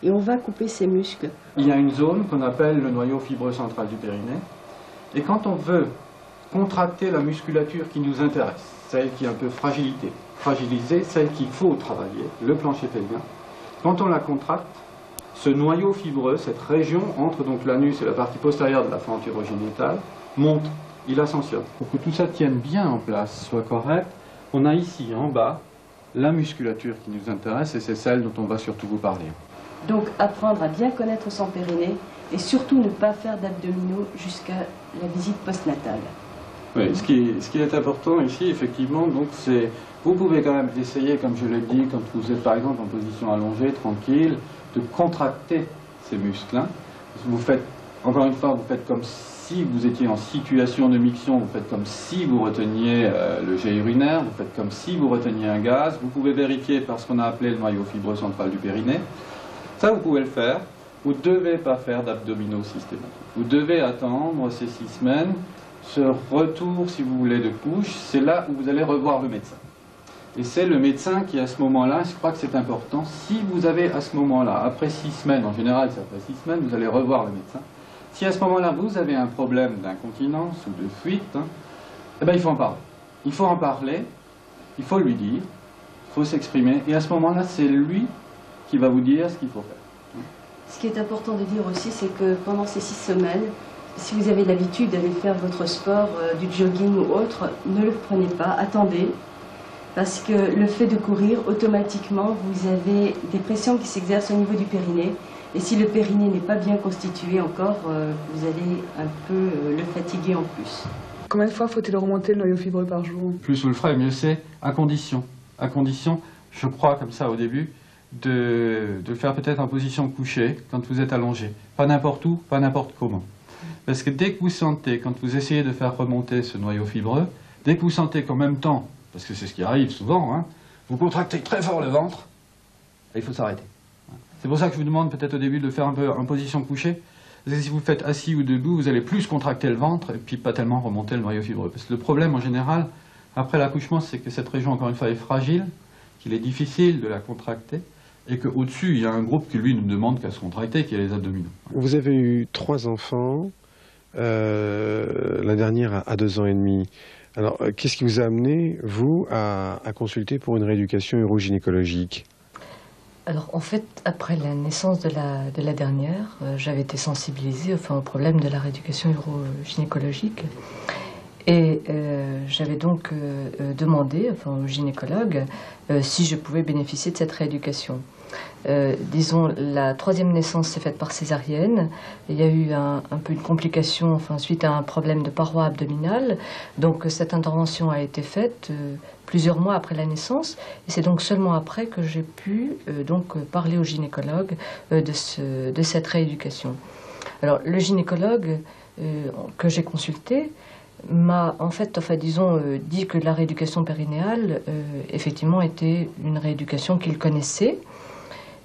et on va couper ces muscles. Il y a une zone qu'on appelle le noyau fibreux central du périnée, et quand on veut contracter la musculature qui nous intéresse, celle qui est un peu fragilisée, celle qu'il faut travailler, le plancher pelvien, quand on la contracte, ce noyau fibreux, cette région entre donc l'anus et la partie postérieure de la fente urogénitale, monte, il ascensionne. Pour que tout ça tienne bien en place, soit correct, on a ici en bas la musculature qui nous intéresse et c'est celle dont on va surtout vous parler. Donc apprendre à bien connaître son périnée et surtout ne pas faire d'abdominaux jusqu'à la visite postnatale. Oui, ce qui est important ici, effectivement, donc c'est, vous pouvez quand même essayer, comme je l'ai dit, quand vous êtes par exemple en position allongée, tranquille, de contracter ces muscles-là. Vous faites, encore une fois, vous faites comme si vous étiez en situation de miction, vous faites comme si vous reteniez le jet urinaire, vous faites comme si vous reteniez un gaz. Vous pouvez vérifier par ce qu'on a appelé le noyau fibreux central du périnée. Ça, vous pouvez le faire. Vous ne devez pas faire d'abdominaux systématiques. Vous devez attendre ces 6 semaines. Ce retour, si vous voulez, de couche, c'est là où vous allez revoir le médecin. Et c'est le médecin qui, à ce moment-là, je crois que c'est important, si vous avez à ce moment-là, après 6 semaines, en général c'est après 6 semaines, vous allez revoir le médecin. Si à ce moment-là, vous avez un problème d'incontinence ou de fuite, eh bien, il faut en parler. Il faut en parler, il faut lui dire, il faut s'exprimer, et à ce moment-là, c'est lui qui va vous dire ce qu'il faut faire. Ce qui est important de dire aussi, c'est que pendant ces 6 semaines, si vous avez l'habitude d'aller faire votre sport, du jogging ou autre, ne le prenez pas, attendez. Parce que le fait de courir, automatiquement, vous avez des pressions qui s'exercent au niveau du périnée. Et si le périnée n'est pas bien constitué encore, vous allez un peu le fatiguer en plus. Combien de fois faut-il remonter le noyau fibreux par jour? Plus vous le ferez, mieux c'est, à condition, je crois comme ça au début, de le faire peut-être en position couchée, quand vous êtes allongé. Pas n'importe où, pas n'importe comment. Parce que dès que vous sentez, quand vous essayez de faire remonter ce noyau fibreux, dès que vous sentez qu'en même temps, parce que c'est ce qui arrive souvent, hein, vous contractez très fort le ventre, et il faut s'arrêter. C'est pour ça que je vous demande peut-être au début de faire un peu en position couchée. Parce que si vous le faites assis ou debout, vous allez plus contracter le ventre et puis pas tellement remonter le noyau fibreux. Parce que le problème en général, après l'accouchement, c'est que cette région, encore une fois, est fragile, qu'il est difficile de la contracter, et qu'au-dessus, il y a un groupe qui, lui, ne demande qu'à se contracter, qui est les abdominaux. Vous avez eu 3 enfants, la dernière à 2 ans et demi. Alors, qu'est-ce qui vous a amené, vous, à consulter pour une rééducation urogynécologique? Alors, en fait, après la naissance de la dernière, j'avais été sensibilisée au problème de la rééducation urogynécologique. Et j'avais donc demandé au gynécologue si je pouvais bénéficier de cette rééducation. Disons, la 3e naissance s'est faite par césarienne. Il y a eu un peu une complication suite à un problème de paroi abdominale. Donc cette intervention a été faite plusieurs mois après la naissance. Et c'est donc seulement après que j'ai pu parler au gynécologue de cette rééducation. Alors le gynécologue que j'ai consulté m'a dit que la rééducation périnéale effectivement était une rééducation qu'il connaissait.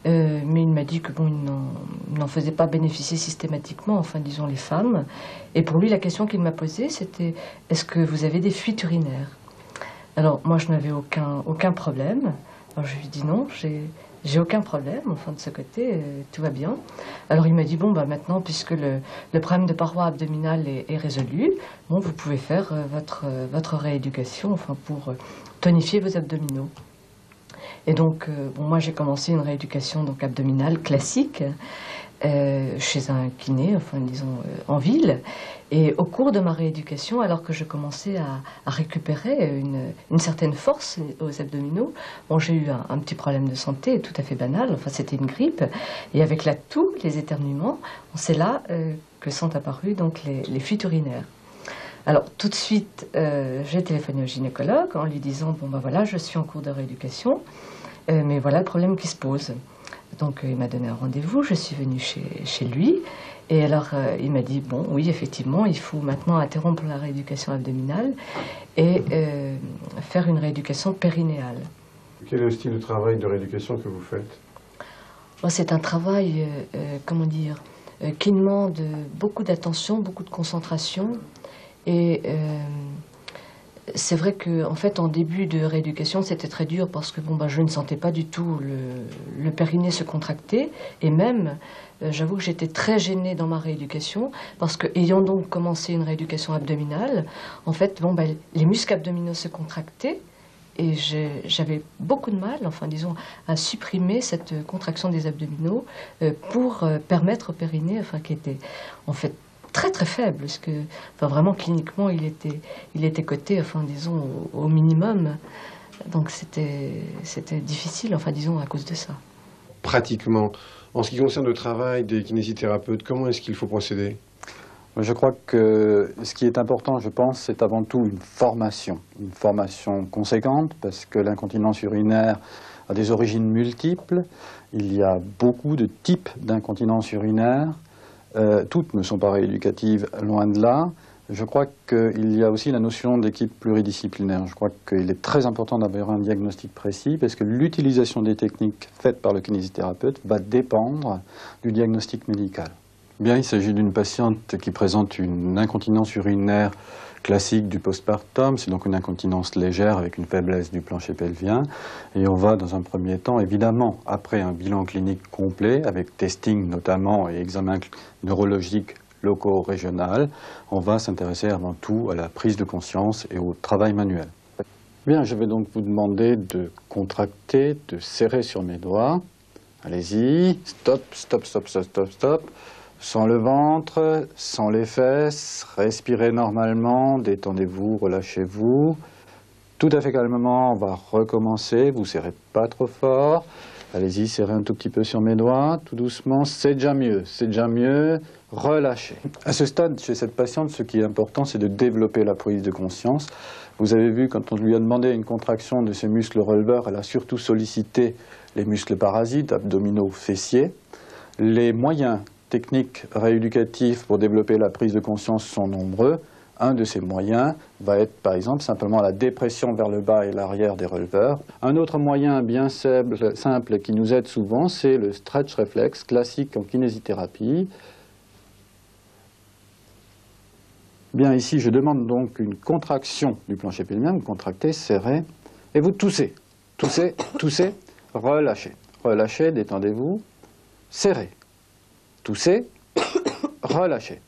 mais il m'a dit que bon, il n'en faisait pas bénéficier systématiquement, enfin disons les femmes. Et pour lui, la question qu'il m'a posée, c'était « Est-ce que vous avez des fuites urinaires ?» Alors moi, je n'avais aucun problème. Alors je lui ai dit non, j'ai aucun problème, enfin de ce côté, tout va bien. Alors il m'a dit, bon, bah, maintenant, puisque le problème de paroi abdominale est résolu, bon, vous pouvez faire votre rééducation, enfin pour tonifier vos abdominaux. Et donc, bon, moi j'ai commencé une rééducation donc, abdominale classique chez un kiné, enfin disons en ville. Et au cours de ma rééducation, alors que je commençais à récupérer une certaine force aux abdominaux, bon, j'ai eu un petit problème de santé tout à fait banal, enfin c'était une grippe, et avec la toux, les éternuements, c'est là que sont apparus donc les fuites urinaires. Alors tout de suite, j'ai téléphoné au gynécologue en lui disant, bon ben voilà, je suis en cours de rééducation, mais voilà le problème qui se pose. Donc il m'a donné un rendez-vous, je suis venue chez lui, et alors il m'a dit, bon oui effectivement, il faut maintenant interrompre la rééducation abdominale et faire une rééducation périnéale. Quel est le style de travail de rééducation que vous faites? C'est un travail, comment dire, qui demande beaucoup d'attention, beaucoup de concentration, et c'est vrai qu'en fait, en début de rééducation, c'était très dur parce que bon, bah, je ne sentais pas du tout le périnée se contracter. Et même, j'avoue que j'étais très gênée dans ma rééducation parce que, ayant donc commencé une rééducation abdominale, en fait, bon, bah, les muscles abdominaux se contractaient et j'avais beaucoup de mal, enfin disons, à supprimer cette contraction des abdominaux pour permettre au périnée, enfin qui était en fait très très faible, parce que enfin, vraiment cliniquement il était coté, enfin disons au minimum, donc c'était difficile, enfin disons à cause de ça. Pratiquement, en ce qui concerne le travail des kinésithérapeutes, comment est-ce qu'il faut procéder? Je crois que ce qui est important, je pense, c'est avant tout une formation conséquente, parce que l'incontinence urinaire a des origines multiples. Il y a beaucoup de types d'incontinence urinaire. Toutes ne sont pas rééducatives, loin de là. Je crois qu'il y a aussi la notion d'équipe pluridisciplinaire. Je crois qu'il est très important d'avoir un diagnostic précis, parce que l'utilisation des techniques faites par le kinésithérapeute va dépendre du diagnostic médical. Bien, il s'agit d'une patiente qui présente une incontinence urinaire classique du postpartum, c'est donc une incontinence légère avec une faiblesse du plancher pelvien. Et on va dans un premier temps, évidemment, après un bilan clinique complet, avec testing notamment et examen neurologique locaux régional, on va s'intéresser avant tout à la prise de conscience et au travail manuel. Bien, je vais donc vous demander de contracter, de serrer sur mes doigts. Allez-y, stop, stop, stop, stop, stop, stop. Sans le ventre, sans les fesses, respirez normalement, détendez-vous, relâchez-vous. Tout à fait calmement, on va recommencer, vous ne serrez pas trop fort. Allez-y, serrez un tout petit peu sur mes doigts, tout doucement, c'est déjà mieux, relâchez. À ce stade, chez cette patiente, ce qui est important, c'est de développer la prise de conscience. Vous avez vu, quand on lui a demandé une contraction de ses muscles releveurs, elle a surtout sollicité les muscles parasites, abdominaux, fessiers. Les moyens techniques rééducatifs pour développer la prise de conscience sont nombreux. Un de ces moyens va être, par exemple, simplement la dépression vers le bas et l'arrière des releveurs. Un autre moyen bien simple qui nous aide souvent, c'est le stretch réflexe, classique en kinésithérapie. Bien, ici, je demande donc une contraction du plancher pelvien, vous contractez, serrez, et vous toussez. Toussez, toussez, relâchez. Relâchez, détendez-vous, serrez. Toussez, relâchez.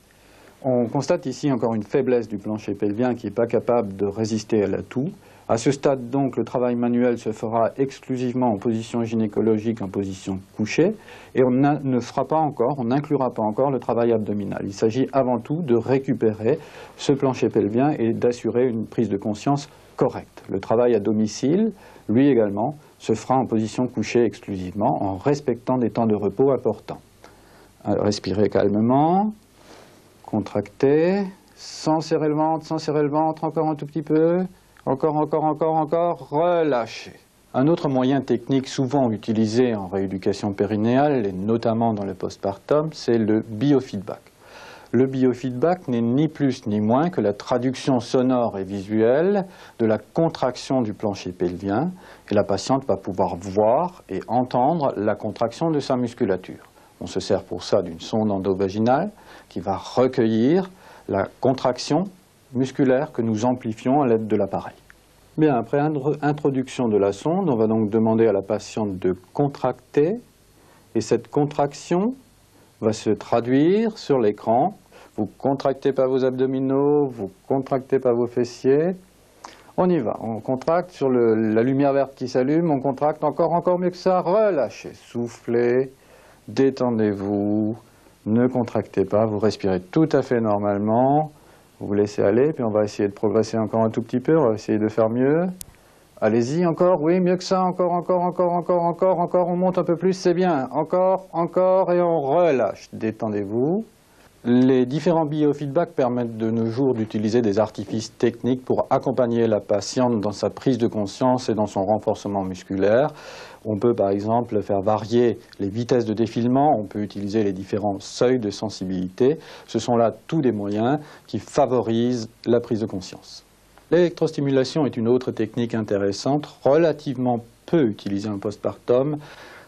On constate ici encore une faiblesse du plancher pelvien qui n'est pas capable de résister à la toux. À ce stade, donc, le travail manuel se fera exclusivement en position gynécologique, en position couchée, et on ne fera pas encore, on n'inclura pas encore le travail abdominal. Il s'agit avant tout de récupérer ce plancher pelvien et d'assurer une prise de conscience correcte. Le travail à domicile, lui également, se fera en position couchée exclusivement, en respectant des temps de repos importants. Alors, respirez calmement, contractez, sans serrer le ventre, encore un tout petit peu, encore, relâchez. Un autre moyen technique souvent utilisé en rééducation périnéale, et notamment dans le postpartum, c'est le biofeedback. Le biofeedback n'est ni plus ni moins que la traduction sonore et visuelle de la contraction du plancher pelvien, et la patiente va pouvoir voir et entendre la contraction de sa musculature. On se sert pour ça d'une sonde endovaginale qui va recueillir la contraction musculaire que nous amplifions à l'aide de l'appareil. Bien, après introduction de la sonde, on va donc demander à la patiente de contracter, et cette contraction va se traduire sur l'écran. Vous contractez pas vos abdominaux, vous contractez pas vos fessiers. On y va, on contracte sur la lumière verte qui s'allume, on contracte encore mieux que ça, relâchez, soufflez, détendez-vous, ne contractez pas, vous respirez tout à fait normalement, vous vous laissez aller, puis on va essayer de progresser encore un tout petit peu, on va essayer de faire mieux. Allez-y, encore, oui, mieux que ça, encore, on monte un peu plus, c'est bien, encore, et on relâche, détendez-vous. Les différents biofeedbacks permettent de nos jours d'utiliser des artifices techniques pour accompagner la patiente dans sa prise de conscience et dans son renforcement musculaire. On peut par exemple faire varier les vitesses de défilement, on peut utiliser les différents seuils de sensibilité. Ce sont là tous des moyens qui favorisent la prise de conscience. L'électrostimulation est une autre technique intéressante, relativement peu utilisée en postpartum,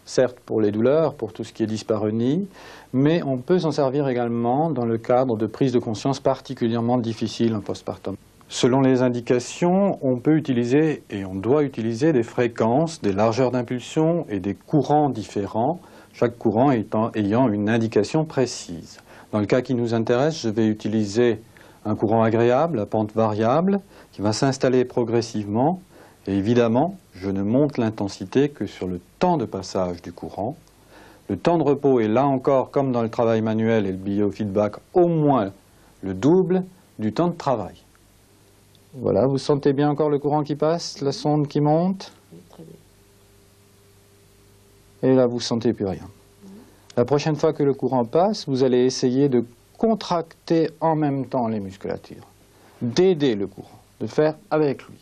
certes pour les douleurs, pour tout ce qui est dyspareunie, mais on peut s'en servir également dans le cadre de prise de conscience particulièrement difficile en postpartum. Selon les indications, on peut utiliser et on doit utiliser des fréquences, des largeurs d'impulsion et des courants différents, chaque courant ayant une indication précise. Dans le cas qui nous intéresse, je vais utiliser un courant agréable à pente variable qui va s'installer progressivement. Et évidemment, je ne monte l'intensité que sur le temps de passage du courant. Le temps de repos est là encore, comme dans le travail manuel et le biofeedback, au moins le double du temps de travail. Voilà, vous sentez bien encore le courant qui passe, la sonde qui monte? Très bien. Et là, vous ne sentez plus rien. La prochaine fois que le courant passe, vous allez essayer de contracter en même temps les musculatures, d'aider le courant, de faire avec lui.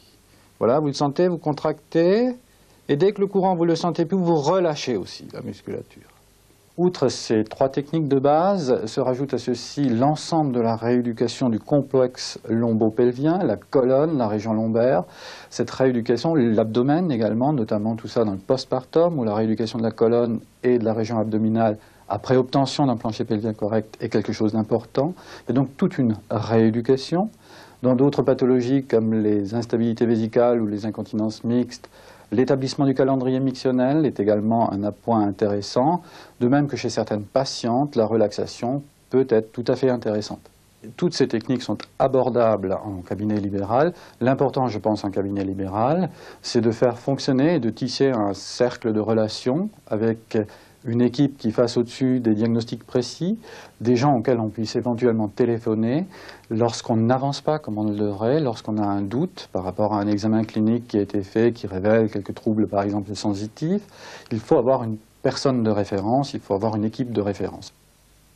Voilà, vous le sentez, vous contractez, et dès que le courant, vous ne le sentez plus, vous relâchez aussi la musculature. Outre ces trois techniques de base, se rajoute à ceci l'ensemble de la rééducation du complexe lombo-pelvien, la colonne, la région lombaire. Cette rééducation, l'abdomen également, notamment tout ça dans le postpartum, où la rééducation de la colonne et de la région abdominale après obtention d'un plancher pelvien correct est quelque chose d'important. Il y a donc toute une rééducation. Dans d'autres pathologies comme les instabilités vésicales ou les incontinences mixtes, l'établissement du calendrier mictionnel est également un point intéressant, de même que chez certaines patientes, la relaxation peut être tout à fait intéressante. Toutes ces techniques sont abordables en cabinet libéral. L'important, je pense, en cabinet libéral, c'est de faire fonctionner et de tisser un cercle de relations avec une équipe qui fasse au-dessus des diagnostics précis, des gens auxquels on puisse éventuellement téléphoner lorsqu'on n'avance pas comme on le devrait, lorsqu'on a un doute par rapport à un examen clinique qui a été fait, qui révèle quelques troubles par exemple sensitifs. Il faut avoir une personne de référence, il faut avoir une équipe de référence.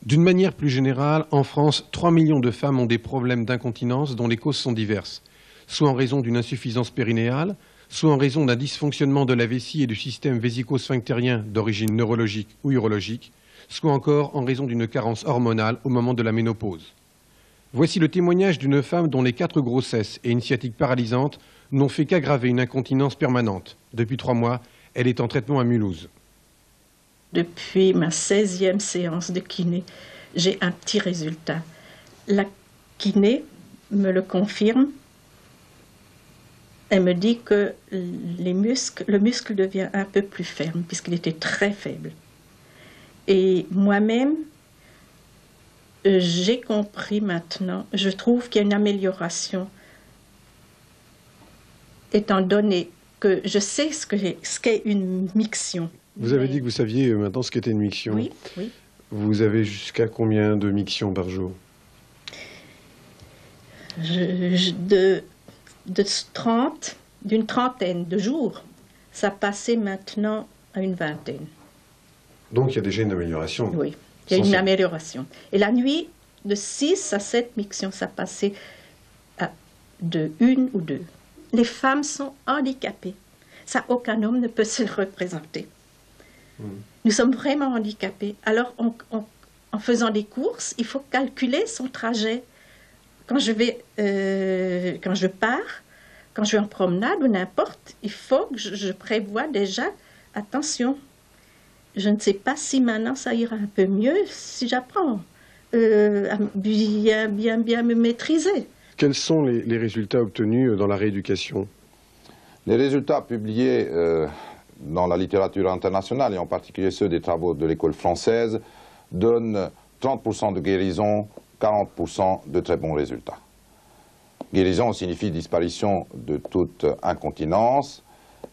D'une manière plus générale, en France, 3 millions de femmes ont des problèmes d'incontinence dont les causes sont diverses, soit en raison d'une insuffisance périnéale, soit en raison d'un dysfonctionnement de la vessie et du système vésico-sphinctérien d'origine neurologique ou urologique, soit encore en raison d'une carence hormonale au moment de la ménopause. Voici le témoignage d'une femme dont les 4 grossesses et une sciatique paralysante n'ont fait qu'aggraver une incontinence permanente. Depuis 3 mois, elle est en traitement à Mulhouse. Depuis ma 16e séance de kiné, j'ai un petit résultat. La kiné me le confirme. Elle me dit que le muscle devient un peu plus ferme, puisqu'il était très faible. Et moi-même, j'ai compris maintenant, je trouve qu'il y a une amélioration, étant donné que je sais ce qu'est une miction. Vous avez dit que vous saviez maintenant ce qu'était une miction. Oui, oui. Vous avez jusqu'à combien de mictions par jour? D'une trentaine de jours, ça passait maintenant à une vingtaine. Donc il y a déjà une amélioration. Oui, il y a une amélioration. Et la nuit, de 6 à 7 mictions, ça passait de 1 ou 2. Les femmes sont handicapées. Ça, aucun homme ne peut se le représenter. Nous sommes vraiment handicapés. Alors en faisant des courses, il faut calculer son trajet. Quand je pars, quand je vais en promenade ou n'importe, il faut que je prévoie déjà, attention, je ne sais pas si maintenant ça ira un peu mieux si j'apprends à bien me maîtriser. Quels sont les résultats obtenus dans la rééducation? Les résultats publiés dans la littérature internationale, et en particulier ceux des travaux de l'école française, donnent 30% de guérison, 40% de très bons résultats. Guérison signifie disparition de toute incontinence.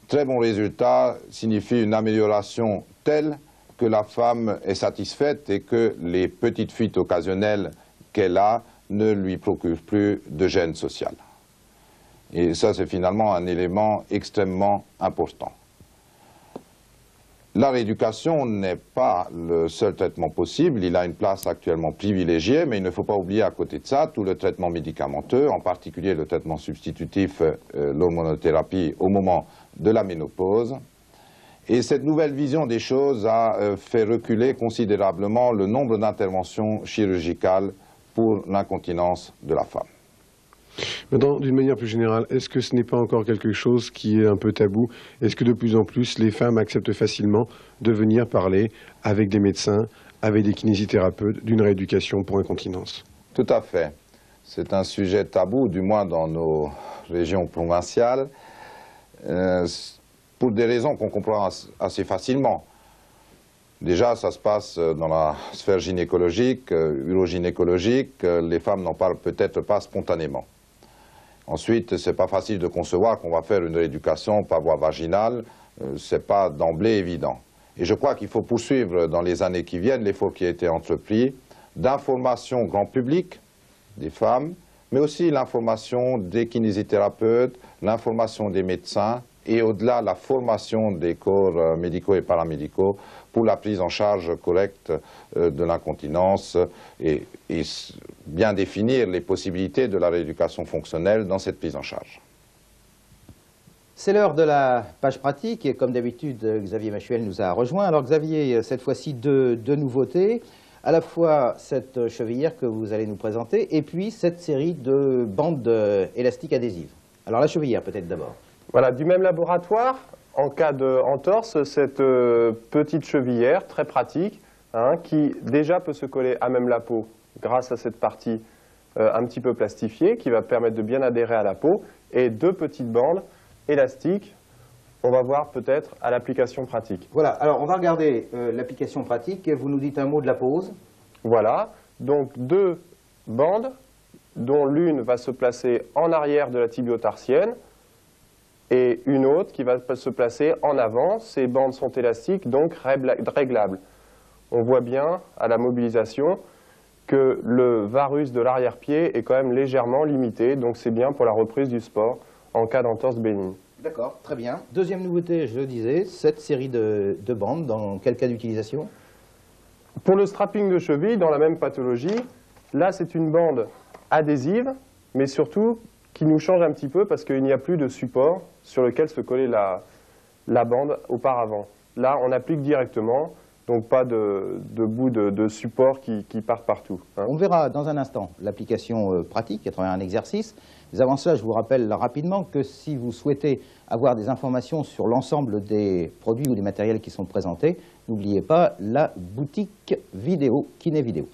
Très bons résultats signifie une amélioration telle que la femme est satisfaite et que les petites fuites occasionnelles qu'elle a ne lui procurent plus de gêne sociale. Et ça, c'est finalement un élément extrêmement important. La rééducation n'est pas le seul traitement possible, il a une place actuellement privilégiée, mais il ne faut pas oublier à côté de ça tout le traitement médicamenteux, en particulier le traitement substitutif, l'hormonothérapie au moment de la ménopause. Et cette nouvelle vision des choses a fait reculer considérablement le nombre d'interventions chirurgicales pour l'incontinence de la femme. Maintenant, d'une manière plus générale, est-ce que ce n'est pas encore quelque chose qui est un peu tabou? Est-ce que de plus en plus les femmes acceptent facilement de venir parler avec des médecins, avec des kinésithérapeutes d'une rééducation pour incontinence? Tout à fait. C'est un sujet tabou, du moins dans nos régions provinciales, pour des raisons qu'on comprend assez facilement. Déjà, ça se passe dans la sphère gynécologique, urogynécologique, les femmes n'en parlent peut-être pas spontanément. Ensuite, ce n'est pas facile de concevoir qu'on va faire une rééducation par voie vaginale, ce n'est pas d'emblée évident. Et je crois qu'il faut poursuivre dans les années qui viennent l'effort qui a été entrepris d'information grand public des femmes, mais aussi l'information des kinésithérapeutes, l'information des médecins et au-delà la formation des corps médicaux et paramédicaux pour la prise en charge correcte de l'incontinence et bien définir les possibilités de la rééducation fonctionnelle dans cette prise en charge. C'est l'heure de la page pratique et comme d'habitude, Xavier Machuel nous a rejoint. Alors Xavier, cette fois-ci deux nouveautés, à la fois cette chevillère que vous allez nous présenter et puis cette série de bandes élastiques adhésives. Alors la chevillère peut-être d'abord. Voilà, du même laboratoire, en cas d'entorse, cette petite chevillère très pratique, qui déjà peut se coller à même la peau grâce à cette partie un petit peu plastifiée qui va permettre de bien adhérer à la peau, et deux petites bandes élastiques, on va voir peut-être à l'application pratique. Voilà, alors on va regarder l'application pratique, vous nous dites un mot de la pose. Voilà, donc deux bandes dont l'une va se placer en arrière de la tibio-tarsienne, et une autre qui va se placer en avant. Ces bandes sont élastiques, donc réglables. On voit bien à la mobilisation que le varus de l'arrière-pied est quand même légèrement limité, donc c'est bien pour la reprise du sport en cas d'entorse bénigne. D'accord, très bien. Deuxième nouveauté, je le disais, cette série de bandes, dans quel cas d'utilisation? Pour le strapping de cheville, dans la même pathologie, là c'est une bande adhésive, mais surtout qui nous change un petit peu parce qu'il n'y a plus de support sur lequel se collait la bande auparavant. Là, on applique directement, donc pas de bout de support qui part partout. On verra dans un instant l'application pratique à travers un exercice. Mais avant cela, je vous rappelle rapidement que si vous souhaitez avoir des informations sur l'ensemble des produits ou des matériels qui sont présentés, n'oubliez pas la boutique vidéo, Kiné Vidéo.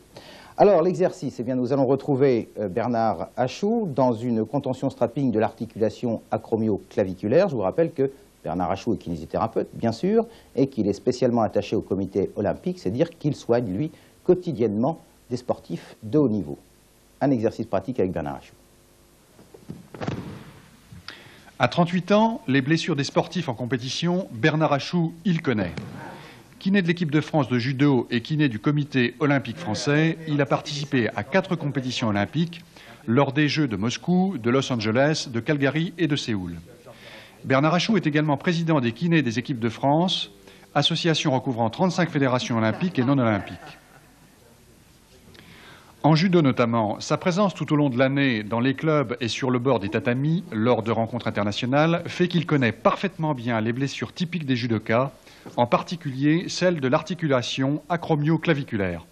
Alors, l'exercice, eh bien, nous allons retrouver Bernard Achou dans une contention strapping de l'articulation acromio-claviculaire. Je vous rappelle que Bernard Achou est kinésithérapeute, bien sûr, et qu'il est spécialement attaché au comité olympique, c'est-à-dire qu'il soigne, lui, quotidiennement des sportifs de haut niveau. Un exercice pratique avec Bernard Achou. À 38 ans, les blessures des sportifs en compétition, Bernard Achou, il connaît. Kiné de l'équipe de France de judo et kiné du comité olympique français, il a participé à 4 compétitions olympiques lors des Jeux de Moscou, de Los Angeles, de Calgary et de Séoul. Bernard Achou est également président des kinés des équipes de France, association recouvrant 35 fédérations olympiques et non olympiques. En judo notamment, sa présence tout au long de l'année dans les clubs et sur le bord des tatamis lors de rencontres internationales fait qu'il connaît parfaitement bien les blessures typiques des judokas, en particulier celle de l'articulation acromio-claviculaire.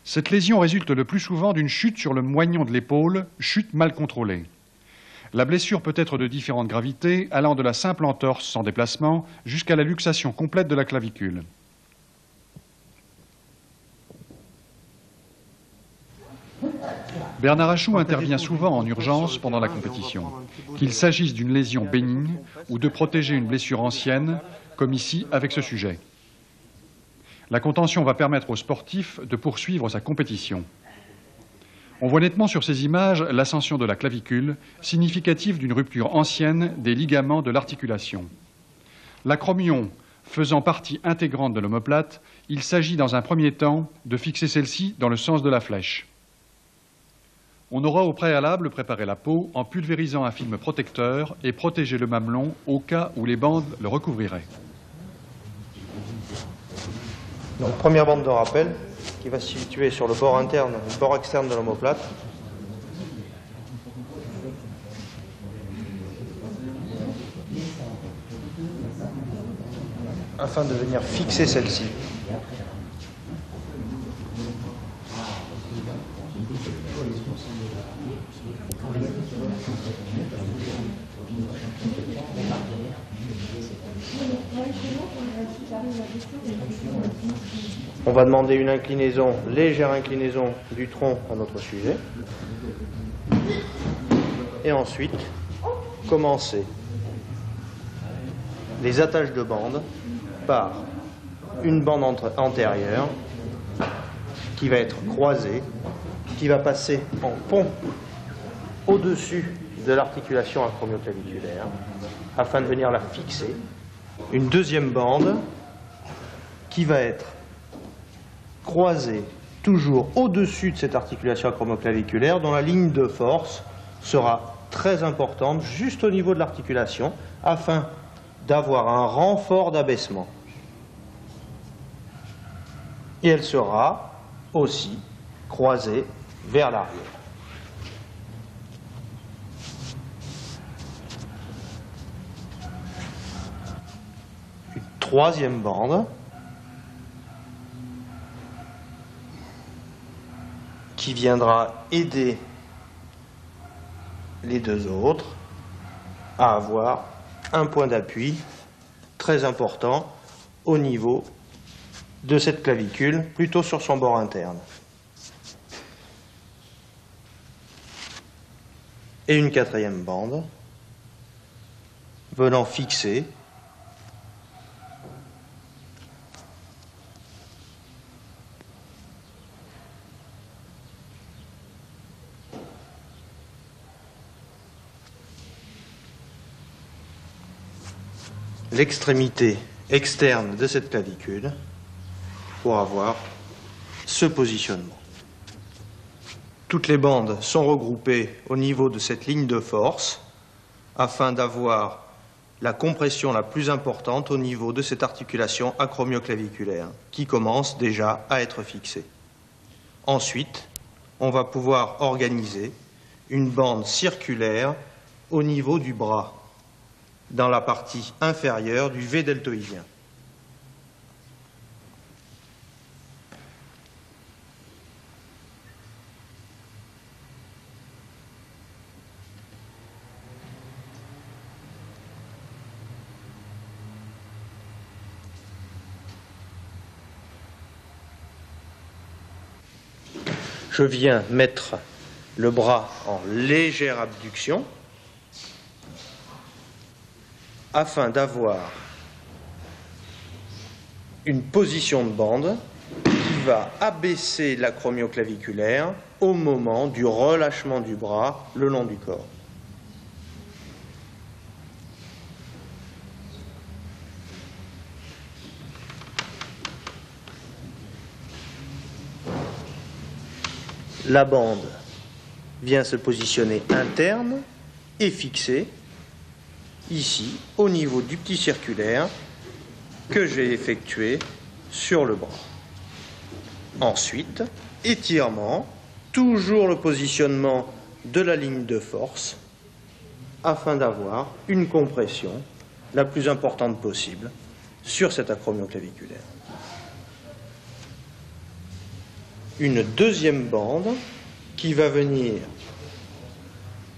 Cette lésion résulte le plus souvent d'une chute sur le moignon de l'épaule, chute mal contrôlée. La blessure peut être de différentes gravités, allant de la simple entorse sans déplacement jusqu'à la luxation complète de la clavicule. Bernard Achou intervient souvent en urgence pendant la compétition, qu'il s'agisse d'une lésion bénigne ou de protéger une blessure ancienne, comme ici avec ce sujet. La contention va permettre au sportif de poursuivre sa compétition. On voit nettement sur ces images l'ascension de la clavicule, significative d'une rupture ancienne des ligaments de l'articulation. L'acromion faisant partie intégrante de l'omoplate, il s'agit dans un premier temps de fixer celle-ci dans le sens de la flèche. On aura au préalable préparé la peau en pulvérisant un film protecteur et protégé le mamelon au cas où les bandes le recouvriraient. Donc, première bande de rappel qui va se situer sur le bord interne et le bord externe de l'omoplate. Afin de venir fixer celle-ci. On va demander une inclinaison, légère inclinaison du tronc à notre sujet. Et ensuite, commencer les attaches de bandes par une bande antérieure qui va être croisée, qui va passer en pont au-dessus de l'articulation acromioclaviculaire afin de venir la fixer. Une deuxième bande qui va être croisée toujours au-dessus de cette articulation acromioclaviculaire dont la ligne de force sera très importante juste au niveau de l'articulation afin d'avoir un renfort d'abaissement. Et elle sera aussi croisée vers l'arrière. Une troisième bande qui viendra aider les deux autres à avoir un point d'appui très important au niveau de cette clavicule, plutôt sur son bord interne. Et une quatrième bande venant fixer l'extrémité externe de cette clavicule pour avoir ce positionnement. Toutes les bandes sont regroupées au niveau de cette ligne de force afin d'avoir la compression la plus importante au niveau de cette articulation acromioclaviculaire qui commence déjà à être fixée. Ensuite, on va pouvoir organiser une bande circulaire au niveau du bras, dans la partie inférieure du V deltoïdien. Je viens mettre le bras en légère abduction afin d'avoir une position de bande qui va abaisser l'acromioclaviculaire au moment du relâchement du bras le long du corps. La bande vient se positionner interne et fixée ici, au niveau du petit circulaire que j'ai effectué sur le bras. Ensuite, étirement, toujours le positionnement de la ligne de force afin d'avoir une compression la plus importante possible sur cet acromioclaviculaire. une deuxième bande qui va venir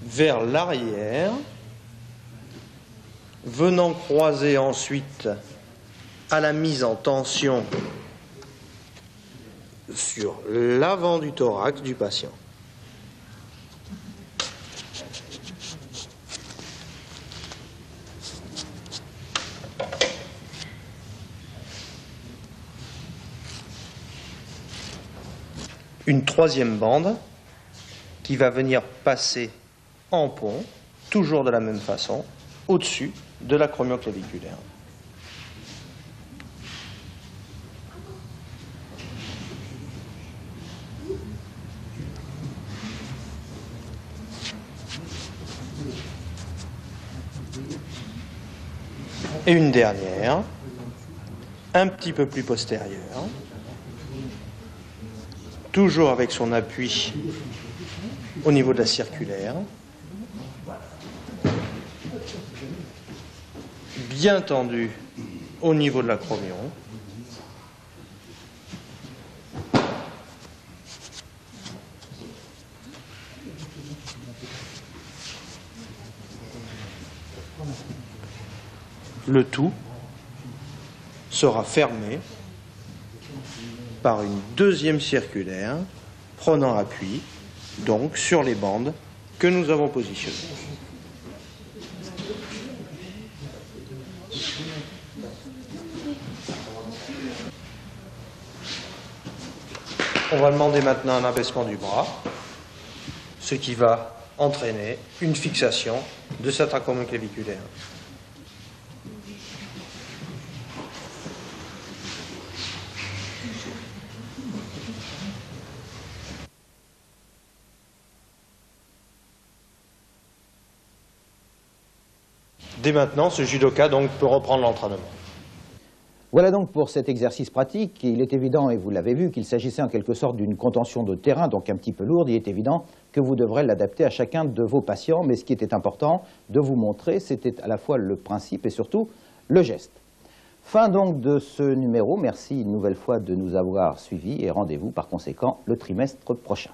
vers l'arrière, venant croiser ensuite à la mise en tension sur l'avant du thorax du patient. Une troisième bande qui va venir passer en pont, toujours de la même façon, au-dessus de l'acromioclaviculaire. Et une dernière, un petit peu plus postérieure, toujours avec son appui au niveau de la circulaire, bien tendu au niveau de l'acromion. Le tout sera fermé par une deuxième circulaire prenant appui donc sur les bandes que nous avons positionnées. On va demander maintenant un abaissement du bras, ce qui va entraîner une fixation de cet acromioclaviculaire. Dès maintenant, ce judoka donc peut reprendre l'entraînement. Voilà donc pour cet exercice pratique. Il est évident, et vous l'avez vu, qu'il s'agissait en quelque sorte d'une contention de terrain, donc un petit peu lourde. Il est évident que vous devrez l'adapter à chacun de vos patients. Mais ce qui était important de vous montrer, c'était à la fois le principe et surtout le geste. Fin donc de ce numéro. Merci une nouvelle fois de nous avoir suivis et rendez-vous par conséquent le trimestre prochain.